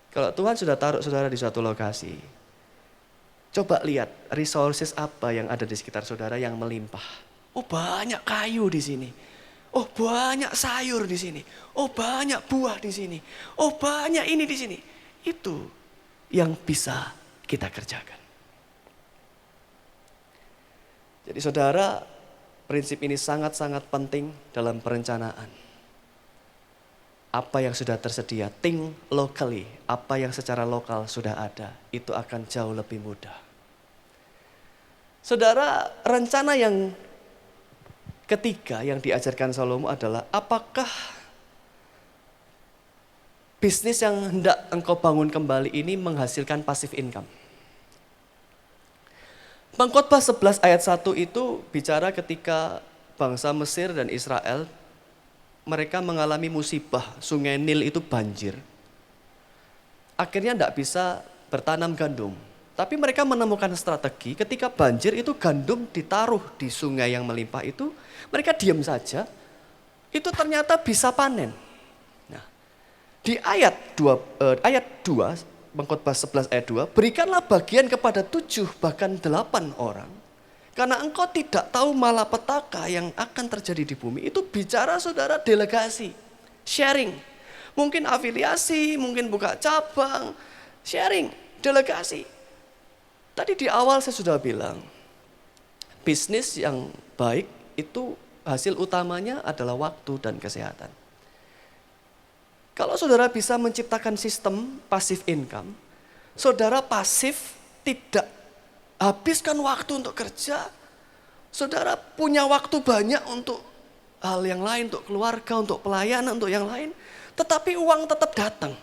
[SPEAKER 1] Kalau Tuhan sudah taruh saudara di suatu lokasi, coba lihat resources apa yang ada di sekitar saudara yang melimpah. Oh banyak kayu di sini. Oh banyak sayur di sini. Oh banyak buah di sini. Oh banyak ini di sini. Itu yang bisa kita kerjakan. Jadi saudara, prinsip ini sangat-sangat penting dalam perencanaan. Apa yang sudah tersedia, think locally, apa yang secara lokal sudah ada, itu akan jauh lebih mudah. Saudara, rencana yang ketiga yang diajarkan Salomo adalah apakah bisnis yang hendak engkau bangun kembali ini menghasilkan passive income? Pengkhotbah 11 ayat 1 itu bicara ketika bangsa Mesir dan Israel mereka mengalami musibah, sungai Nil itu banjir. akhirnya tidak bisa bertanam gandum. Tapi mereka menemukan strategi ketika banjir itu gandum ditaruh di sungai yang melimpah itu, mereka diam saja, itu ternyata bisa panen. Nah, di ayat 2, Pengkhotbah 11 ayat 2, berikanlah bagian kepada 7 bahkan 8 orang. Karena engkau tidak tahu malapetaka yang akan terjadi di bumi. Itu bicara saudara delegasi, sharing. Mungkin afiliasi, mungkin buka cabang, sharing, delegasi. Tadi di awal saya sudah bilang, bisnis yang baik itu hasil utamanya adalah waktu dan kesehatan. Kalau saudara bisa menciptakan sistem passive income, saudara pasif tidak habiskan waktu untuk kerja, saudara punya waktu banyak untuk hal yang lain, untuk keluarga, untuk pelayanan, untuk yang lain, tetapi uang tetap datang.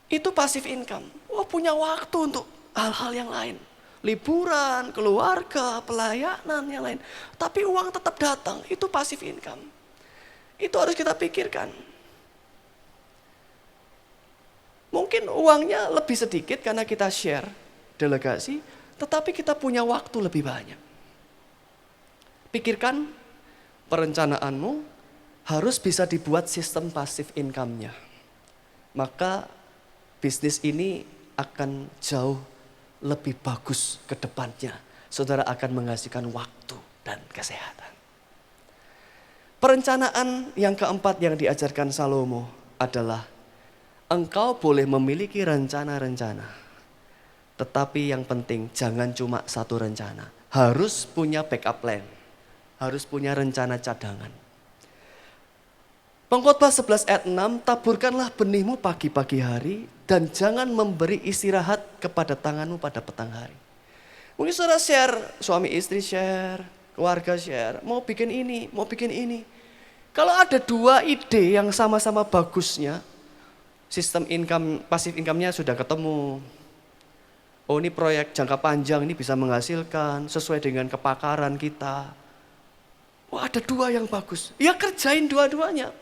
[SPEAKER 1] Itu passive income. Wah, punya waktu untuk hal-hal yang lain. Liburan, keluarga, pelayanan, yang lain. Tapi uang tetap datang, itu passive income. Itu harus kita pikirkan. Mungkin uangnya lebih sedikit karena kita share delegasi, tetapi kita punya waktu lebih banyak. Pikirkan perencanaanmu harus bisa dibuat sistem passive income-nya. Maka bisnis ini akan jauh lebih bagus ke depannya. Saudara akan menghasilkan waktu dan kesehatan. Perencanaan yang keempat yang diajarkan Salomo adalah engkau boleh memiliki rencana-rencana. Tetapi yang penting jangan cuma satu rencana. Harus punya backup plan. Harus punya rencana cadangan. Pengkhotbah 11 ayat 6, taburkanlah benihmu pagi-pagi hari dan jangan memberi istirahat kepada tanganmu pada petang hari. Mungkin saudara share, suami istri share, keluarga share, mau bikin ini, mau bikin ini. Kalau ada dua ide yang sama-sama bagusnya, sistem income, passive income-nya sudah ketemu. Oh, ini proyek jangka panjang, ini bisa menghasilkan sesuai dengan kepakaran kita. Wah, ada dua yang bagus. Ya kerjain dua-duanya.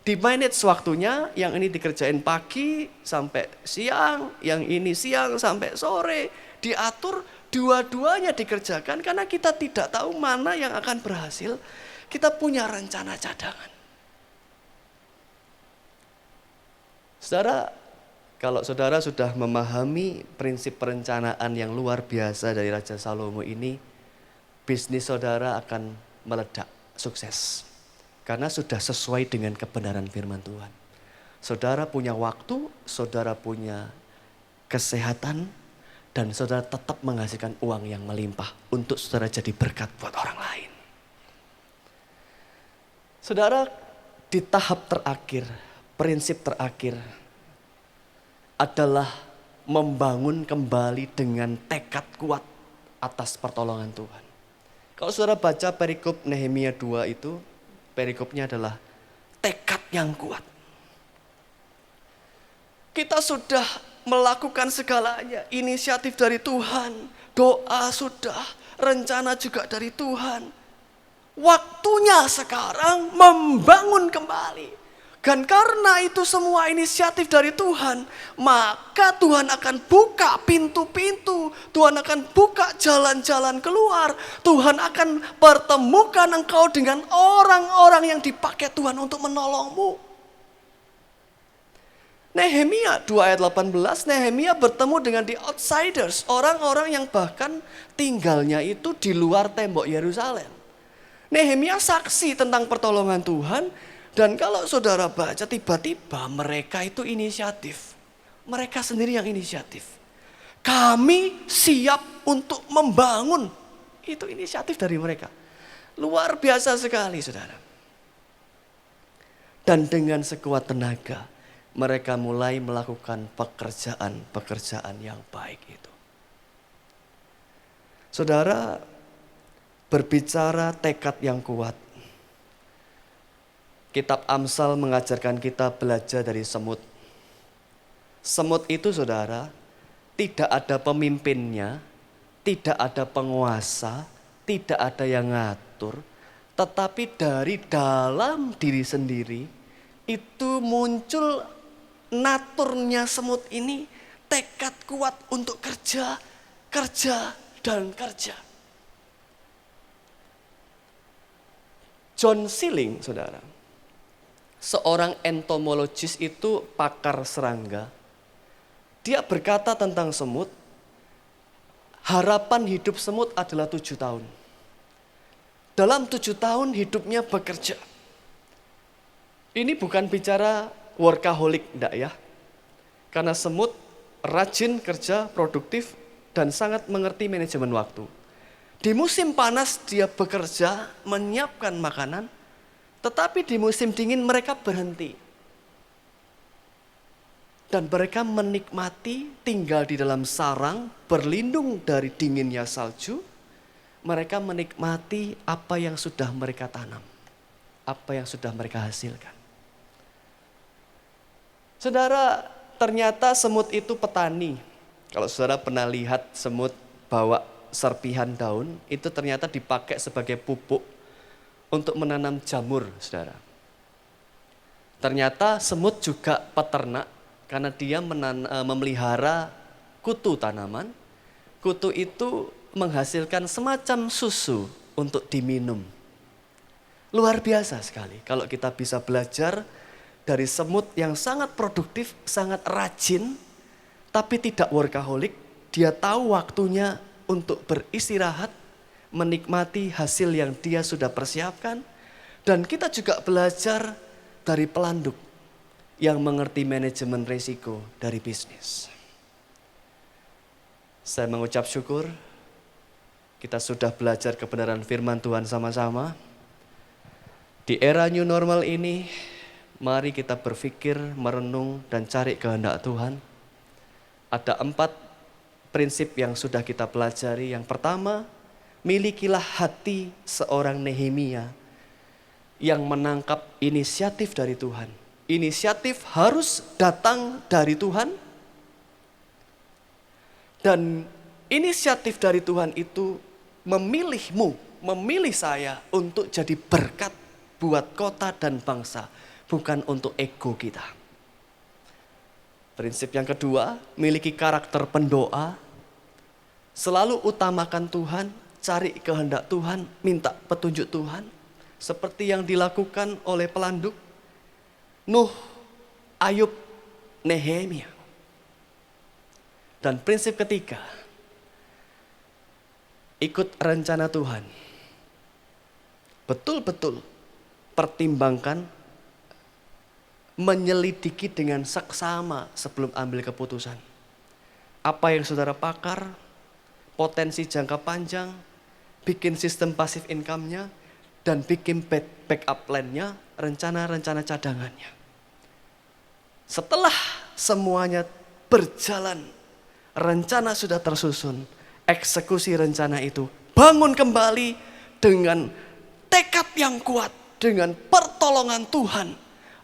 [SPEAKER 1] Di-manage waktunya, yang ini dikerjain pagi sampai siang, yang ini siang sampai sore. Diatur, dua-duanya dikerjakan karena kita tidak tahu mana yang akan berhasil. Kita punya rencana cadangan. Saudara, kalau saudara sudah memahami prinsip perencanaan yang luar biasa dari Raja Salomo ini, bisnis saudara akan meledak, sukses. Karena sudah sesuai dengan kebenaran firman Tuhan. Saudara punya waktu, saudara punya kesehatan, dan saudara tetap menghasilkan uang yang melimpah untuk saudara jadi berkat buat orang lain. Saudara, di tahap terakhir, prinsip terakhir adalah membangun kembali dengan tekad kuat atas pertolongan Tuhan. Kalau saudara baca perikop Nehemia 2 itu, perikopnya adalah tekad yang kuat. Kita sudah melakukan segalanya, inisiatif dari Tuhan, doa sudah, rencana juga dari Tuhan. Waktunya sekarang membangun kembali. Dan karena itu semua inisiatif dari Tuhan, maka Tuhan akan buka pintu-pintu, Tuhan akan buka jalan-jalan keluar, Tuhan akan pertemukan engkau dengan orang-orang yang dipakai Tuhan untuk menolongmu. Nehemia 2 ayat 18, Nehemia bertemu dengan the outsiders, orang-orang yang bahkan tinggalnya itu di luar tembok Yerusalem. Nehemia saksi tentang pertolongan Tuhan. Dan kalau saudara baca, tiba-tiba mereka itu inisiatif. Mereka sendiri yang inisiatif. Kami siap untuk membangun. Itu inisiatif dari mereka. Luar biasa sekali, saudara. Dan dengan sekuat tenaga, mereka mulai melakukan pekerjaan-pekerjaan yang baik itu. Saudara, berbicara tekad yang kuat. Kitab Amsal mengajarkan kita belajar dari semut. Semut itu saudara, tidak ada pemimpinnya, tidak ada penguasa, tidak ada yang ngatur. Tetapi dari dalam diri sendiri, itu muncul naturnya semut ini tekad kuat untuk kerja, dan kerja. John Sealing, saudara, seorang entomologis itu pakar serangga. Dia berkata tentang semut, harapan hidup semut adalah 7 tahun. Dalam 7 tahun hidupnya bekerja. Ini bukan bicara workaholic, enggak ya. Karena semut rajin kerja, produktif, dan sangat mengerti manajemen waktu. Di musim panas dia bekerja, menyiapkan makanan, tetapi di musim dingin mereka berhenti. Dan mereka menikmati tinggal di dalam sarang, berlindung dari dinginnya salju. Mereka menikmati apa yang sudah mereka tanam, apa yang sudah mereka hasilkan. Saudara, ternyata semut itu petani. Kalau saudara pernah lihat semut bawa serpihan daun, itu ternyata dipakai sebagai pupuk untuk menanam jamur, saudara. Ternyata semut juga peternak karena dia memelihara kutu tanaman. Kutu itu menghasilkan semacam susu untuk diminum. Luar biasa sekali kalau kita bisa belajar dari semut yang sangat produktif, sangat rajin, tapi tidak workaholic. Dia tahu waktunya untuk beristirahat, menikmati hasil yang dia sudah persiapkan. Dan kita juga belajar dari pelanduk yang mengerti manajemen risiko dari bisnis. Saya mengucap syukur, kita sudah belajar kebenaran firman Tuhan sama-sama. Di era new normal ini, mari kita berpikir, merenung, dan cari kehendak Tuhan. Ada 4 prinsip yang sudah kita pelajari. Yang pertama, milikilah hati seorang Nehemia yang menangkap inisiatif dari Tuhan. Inisiatif harus datang dari Tuhan. Dan inisiatif dari Tuhan itu memilihmu, memilih saya untuk jadi berkat buat kota dan bangsa. Bukan untuk ego kita. Prinsip yang kedua, miliki karakter pendoa. Selalu utamakan Tuhan, cari kehendak Tuhan, minta petunjuk Tuhan. Seperti yang dilakukan oleh pelanduk Nuh, Ayub, Nehemia. Dan prinsip ketiga, ikut rencana Tuhan. Betul-betul pertimbangkan, menyelidiki dengan seksama sebelum ambil keputusan. Apa yang saudara pakar, potensi jangka panjang, bikin sistem passive income-nya, dan bikin backup plan-nya, rencana-rencana cadangannya. Setelah semuanya berjalan, rencana sudah tersusun, eksekusi rencana itu, bangun kembali dengan tekad yang kuat, dengan pertolongan Tuhan.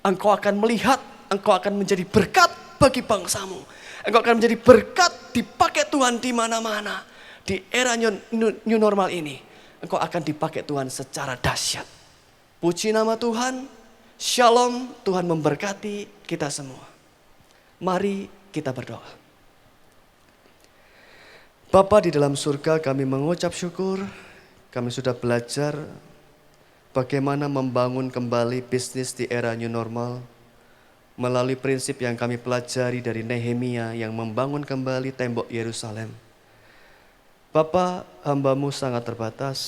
[SPEAKER 1] Engkau akan melihat, engkau akan menjadi berkat bagi bangsamu. Engkau akan menjadi berkat dipakai Tuhan di mana-mana. Di era new normal ini, engkau akan dipakai Tuhan secara dahsyat. Puji nama Tuhan, shalom, Tuhan memberkati kita semua. Mari kita berdoa. Bapa di dalam surga, kami mengucap syukur, kami sudah belajar bagaimana membangun kembali bisnis di era new normal melalui prinsip yang kami pelajari dari Nehemia yang membangun kembali tembok Yerusalem. Bapa, hamba-Mu sangat terbatas.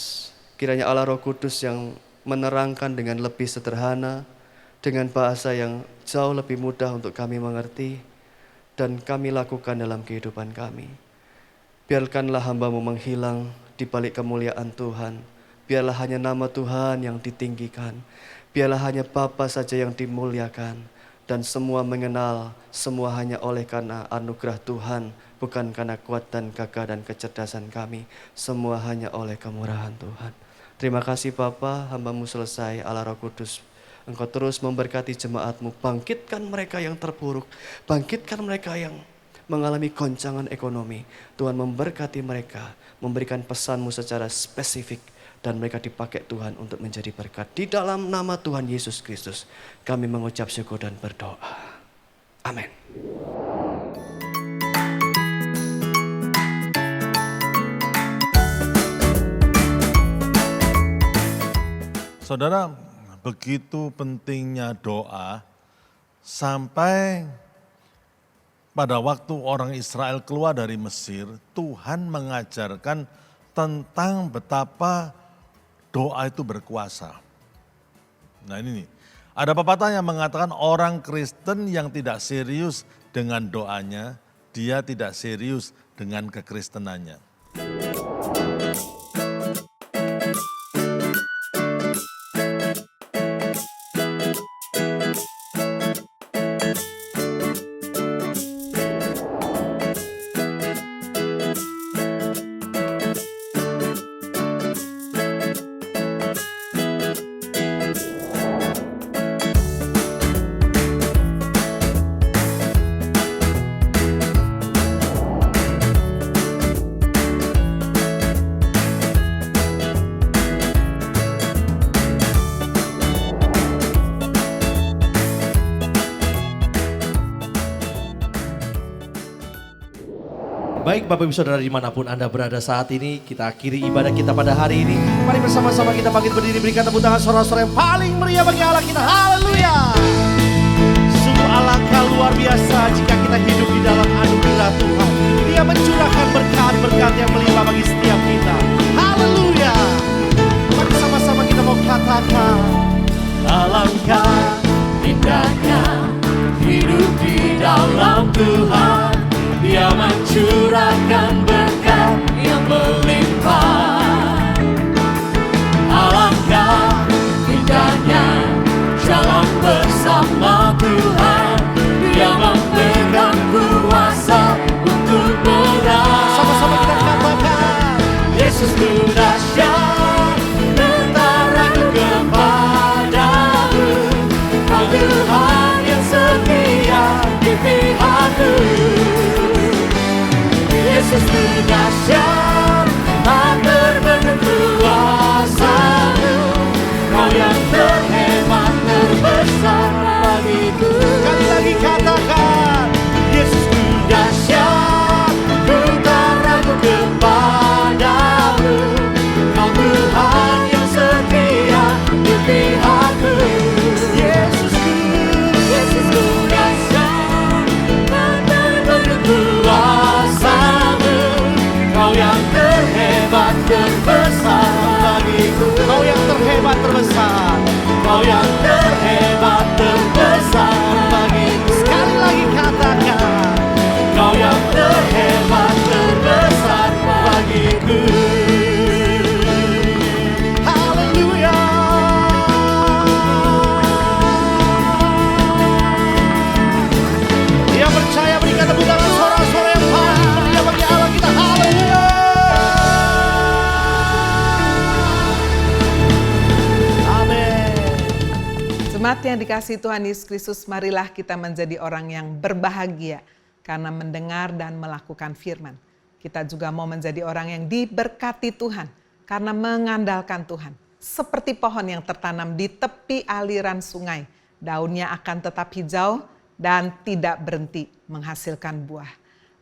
[SPEAKER 1] Kiranya Allah Roh Kudus yang menerangkan dengan lebih sederhana, dengan bahasa yang jauh lebih mudah untuk kami mengerti, dan kami lakukan dalam kehidupan kami. Biarkanlah hamba-Mu menghilang di balik kemuliaan Tuhan. Biarlah hanya nama Tuhan yang ditinggikan. Biarlah hanya Bapa saja yang dimuliakan. Dan semua mengenal, semua hanya oleh karena anugerah Tuhan. Bukan karena kuat dan gagah dan kecerdasan kami. Semua hanya oleh kemurahan Tuhan. Terima kasih Bapa, hamba-Mu selesai. Allah Roh Kudus, Engkau terus memberkati jemaat-Mu. Bangkitkan mereka yang terpuruk. Bangkitkan mereka yang mengalami goncangan ekonomi. Tuhan memberkati mereka. Memberikan pesan-Mu secara spesifik. Dan mereka dipakai Tuhan untuk menjadi berkat. Di dalam nama Tuhan Yesus Kristus, kami mengucap syukur dan berdoa. Amin.
[SPEAKER 5] Saudara, begitu pentingnya doa sampai pada waktu orang Israel keluar dari Mesir, Tuhan mengajarkan tentang betapa doa itu berkuasa. Nah ini nih, ada pepatah yang mengatakan orang Kristen yang tidak serius dengan doanya, dia tidak serius dengan kekristenannya.
[SPEAKER 2] Baik Bapak Ibu Saudara dimanapun Anda berada saat ini, kita akhiri ibadah kita pada hari ini. Mari bersama-sama kita bangkit berdiri, berikan tepuk tangan sorak-sorai yang paling meriah bagi Allah kita. Haleluya. Sungguh alangkah luar biasa jika kita hidup di dalam anugerah Tuhan. Dia mencurahkan berkat-berkat yang melimpah bagi setiap kita. Haleluya. Mari sama-sama kita mau katakan, alangkah indahnya hidup di dalam Tuhan. Dia mencurahkan berkat yang melimpah. Alangkah indahnya jalan bersama Tuhan. Dia memegang kuasa untuk menang. Sama-sama kita katakan, Yesus ku dahsyat, tentaraku kepadamu. Kau Tuhan yang setia di pihakku. Yesus ku dahsyat, tak terbendung kuasa-Mu. Kau yang terhebat, terbesar bagiku. Sekali lagi katakan, Yesus ku dahsyat, tentaraku kepadamu. Kau Tuhan yang setia di pihakku. Yesus ku dahsyat, tak terbendung kuasa-Mu. Kau yang terhebat, terbesar bagiku. Kau yang terhebat, terbesar. Kau yang terhebat, terbesar bagiku. Sekali lagi katakan, Kau yang terhebat, terbesar bagiku. Haleluya. Yang percaya berikan tepuk tangan sorak-sorai yang paling meriah bagi Allah kita. Haleluya. Amin.
[SPEAKER 6] Jemaat yang dikasihi Tuhan Yesus Kristus, marilah kita menjadi orang yang berbahagia karena mendengar dan melakukan firman. Kita juga mau menjadi orang yang diberkati Tuhan karena mengandalkan Tuhan. Seperti pohon yang tertanam di tepi aliran sungai, daunnya akan tetap hijau dan tidak berhenti menghasilkan buah.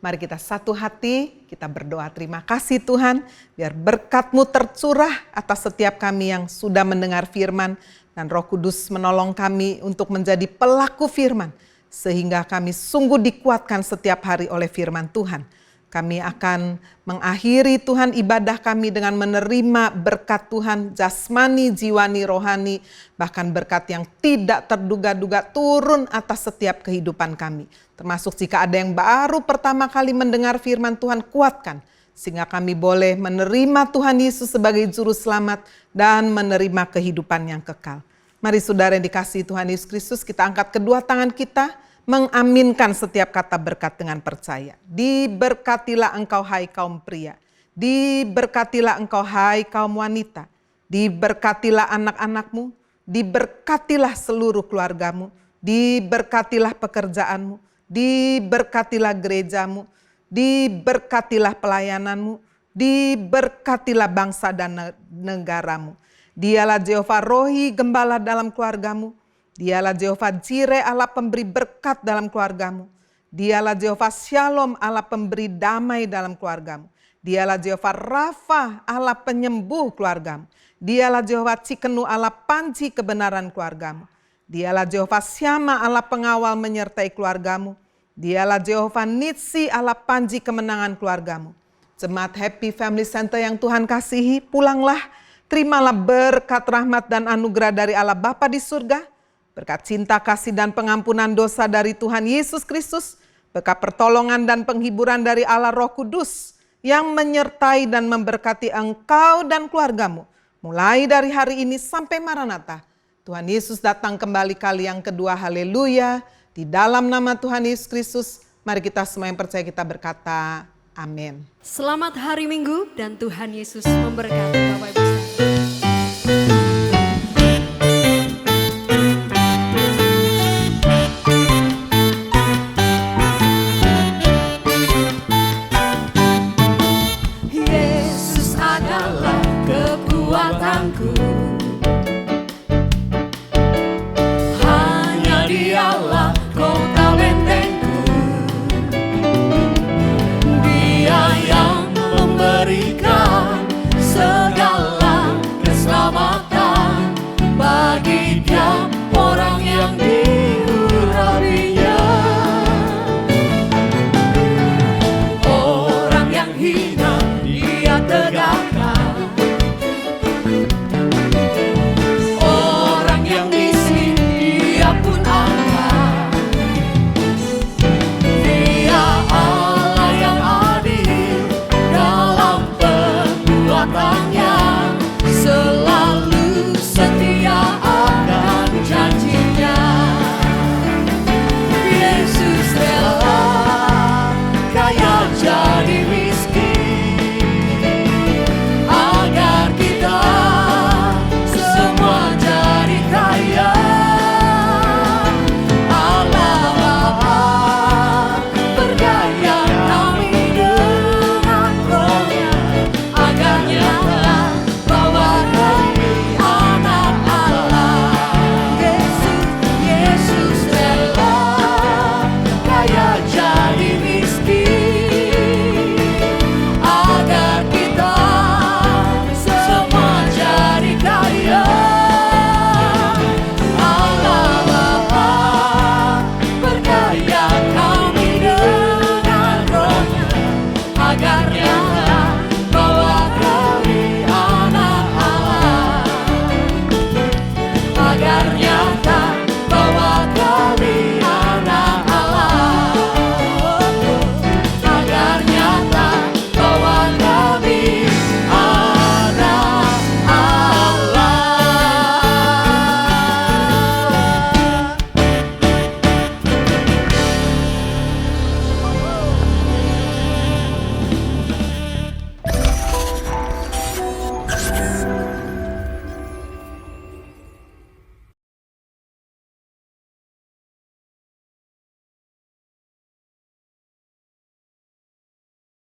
[SPEAKER 6] Mari kita satu hati, kita berdoa terima kasih Tuhan, biar berkat-Mu tercurah atas setiap kami yang sudah mendengar firman, dan Roh Kudus menolong kami untuk menjadi pelaku firman, sehingga kami sungguh dikuatkan setiap hari oleh firman Tuhan. Kami akan mengakhiri Tuhan ibadah kami dengan menerima berkat Tuhan jasmani, jiwani, rohani, bahkan berkat yang tidak terduga-duga turun atas setiap kehidupan kami. Termasuk jika ada yang baru pertama kali mendengar firman Tuhan, kuatkan sehingga kami boleh menerima Tuhan Yesus sebagai juru selamat dan menerima kehidupan yang kekal. Mari saudara yang dikasihi Tuhan Yesus Kristus, kita angkat kedua tangan kita, mengaminkan setiap kata berkat dengan percaya. Diberkatilah engkau hai kaum pria, diberkatilah engkau hai kaum wanita, diberkatilah anak-anakmu, diberkatilah seluruh keluargamu, diberkatilah pekerjaanmu, diberkatilah gerejamu, diberkatilah pelayananmu, diberkatilah bangsa dan negaramu. Dialah Jehovah Rohi, gembala dalam keluargamu. Dialah Jehovah Jireh, Allah pemberi berkat dalam keluargamu. Dialah Jehovah Shalom, Allah pemberi damai dalam keluargamu. Dialah Jehovah Rafa, Allah penyembuh keluargamu. Dialah Jehovah Cikenu, Allah panci kebenaran keluargamu. Dialah Jehovah Syama, Allah pengawal menyertai keluargamu. Dialah Jehovah Nitsi, Allah panci kemenangan keluargamu. Jemaat Happy Family Center yang Tuhan kasihi, pulanglah, terimalah berkat rahmat dan anugerah dari Allah Bapa di surga, berkat cinta kasih dan pengampunan dosa dari Tuhan Yesus Kristus, berkat pertolongan dan penghiburan dari Allah Roh Kudus yang menyertai dan memberkati engkau dan keluargamu. Mulai dari hari ini sampai Maranatha, Tuhan Yesus datang kembali kali yang kedua, haleluya. Di dalam nama Tuhan Yesus Kristus, mari kita semua yang percaya kita berkata, amin.
[SPEAKER 3] Selamat hari Minggu dan Tuhan Yesus memberkati Bapak Ibu.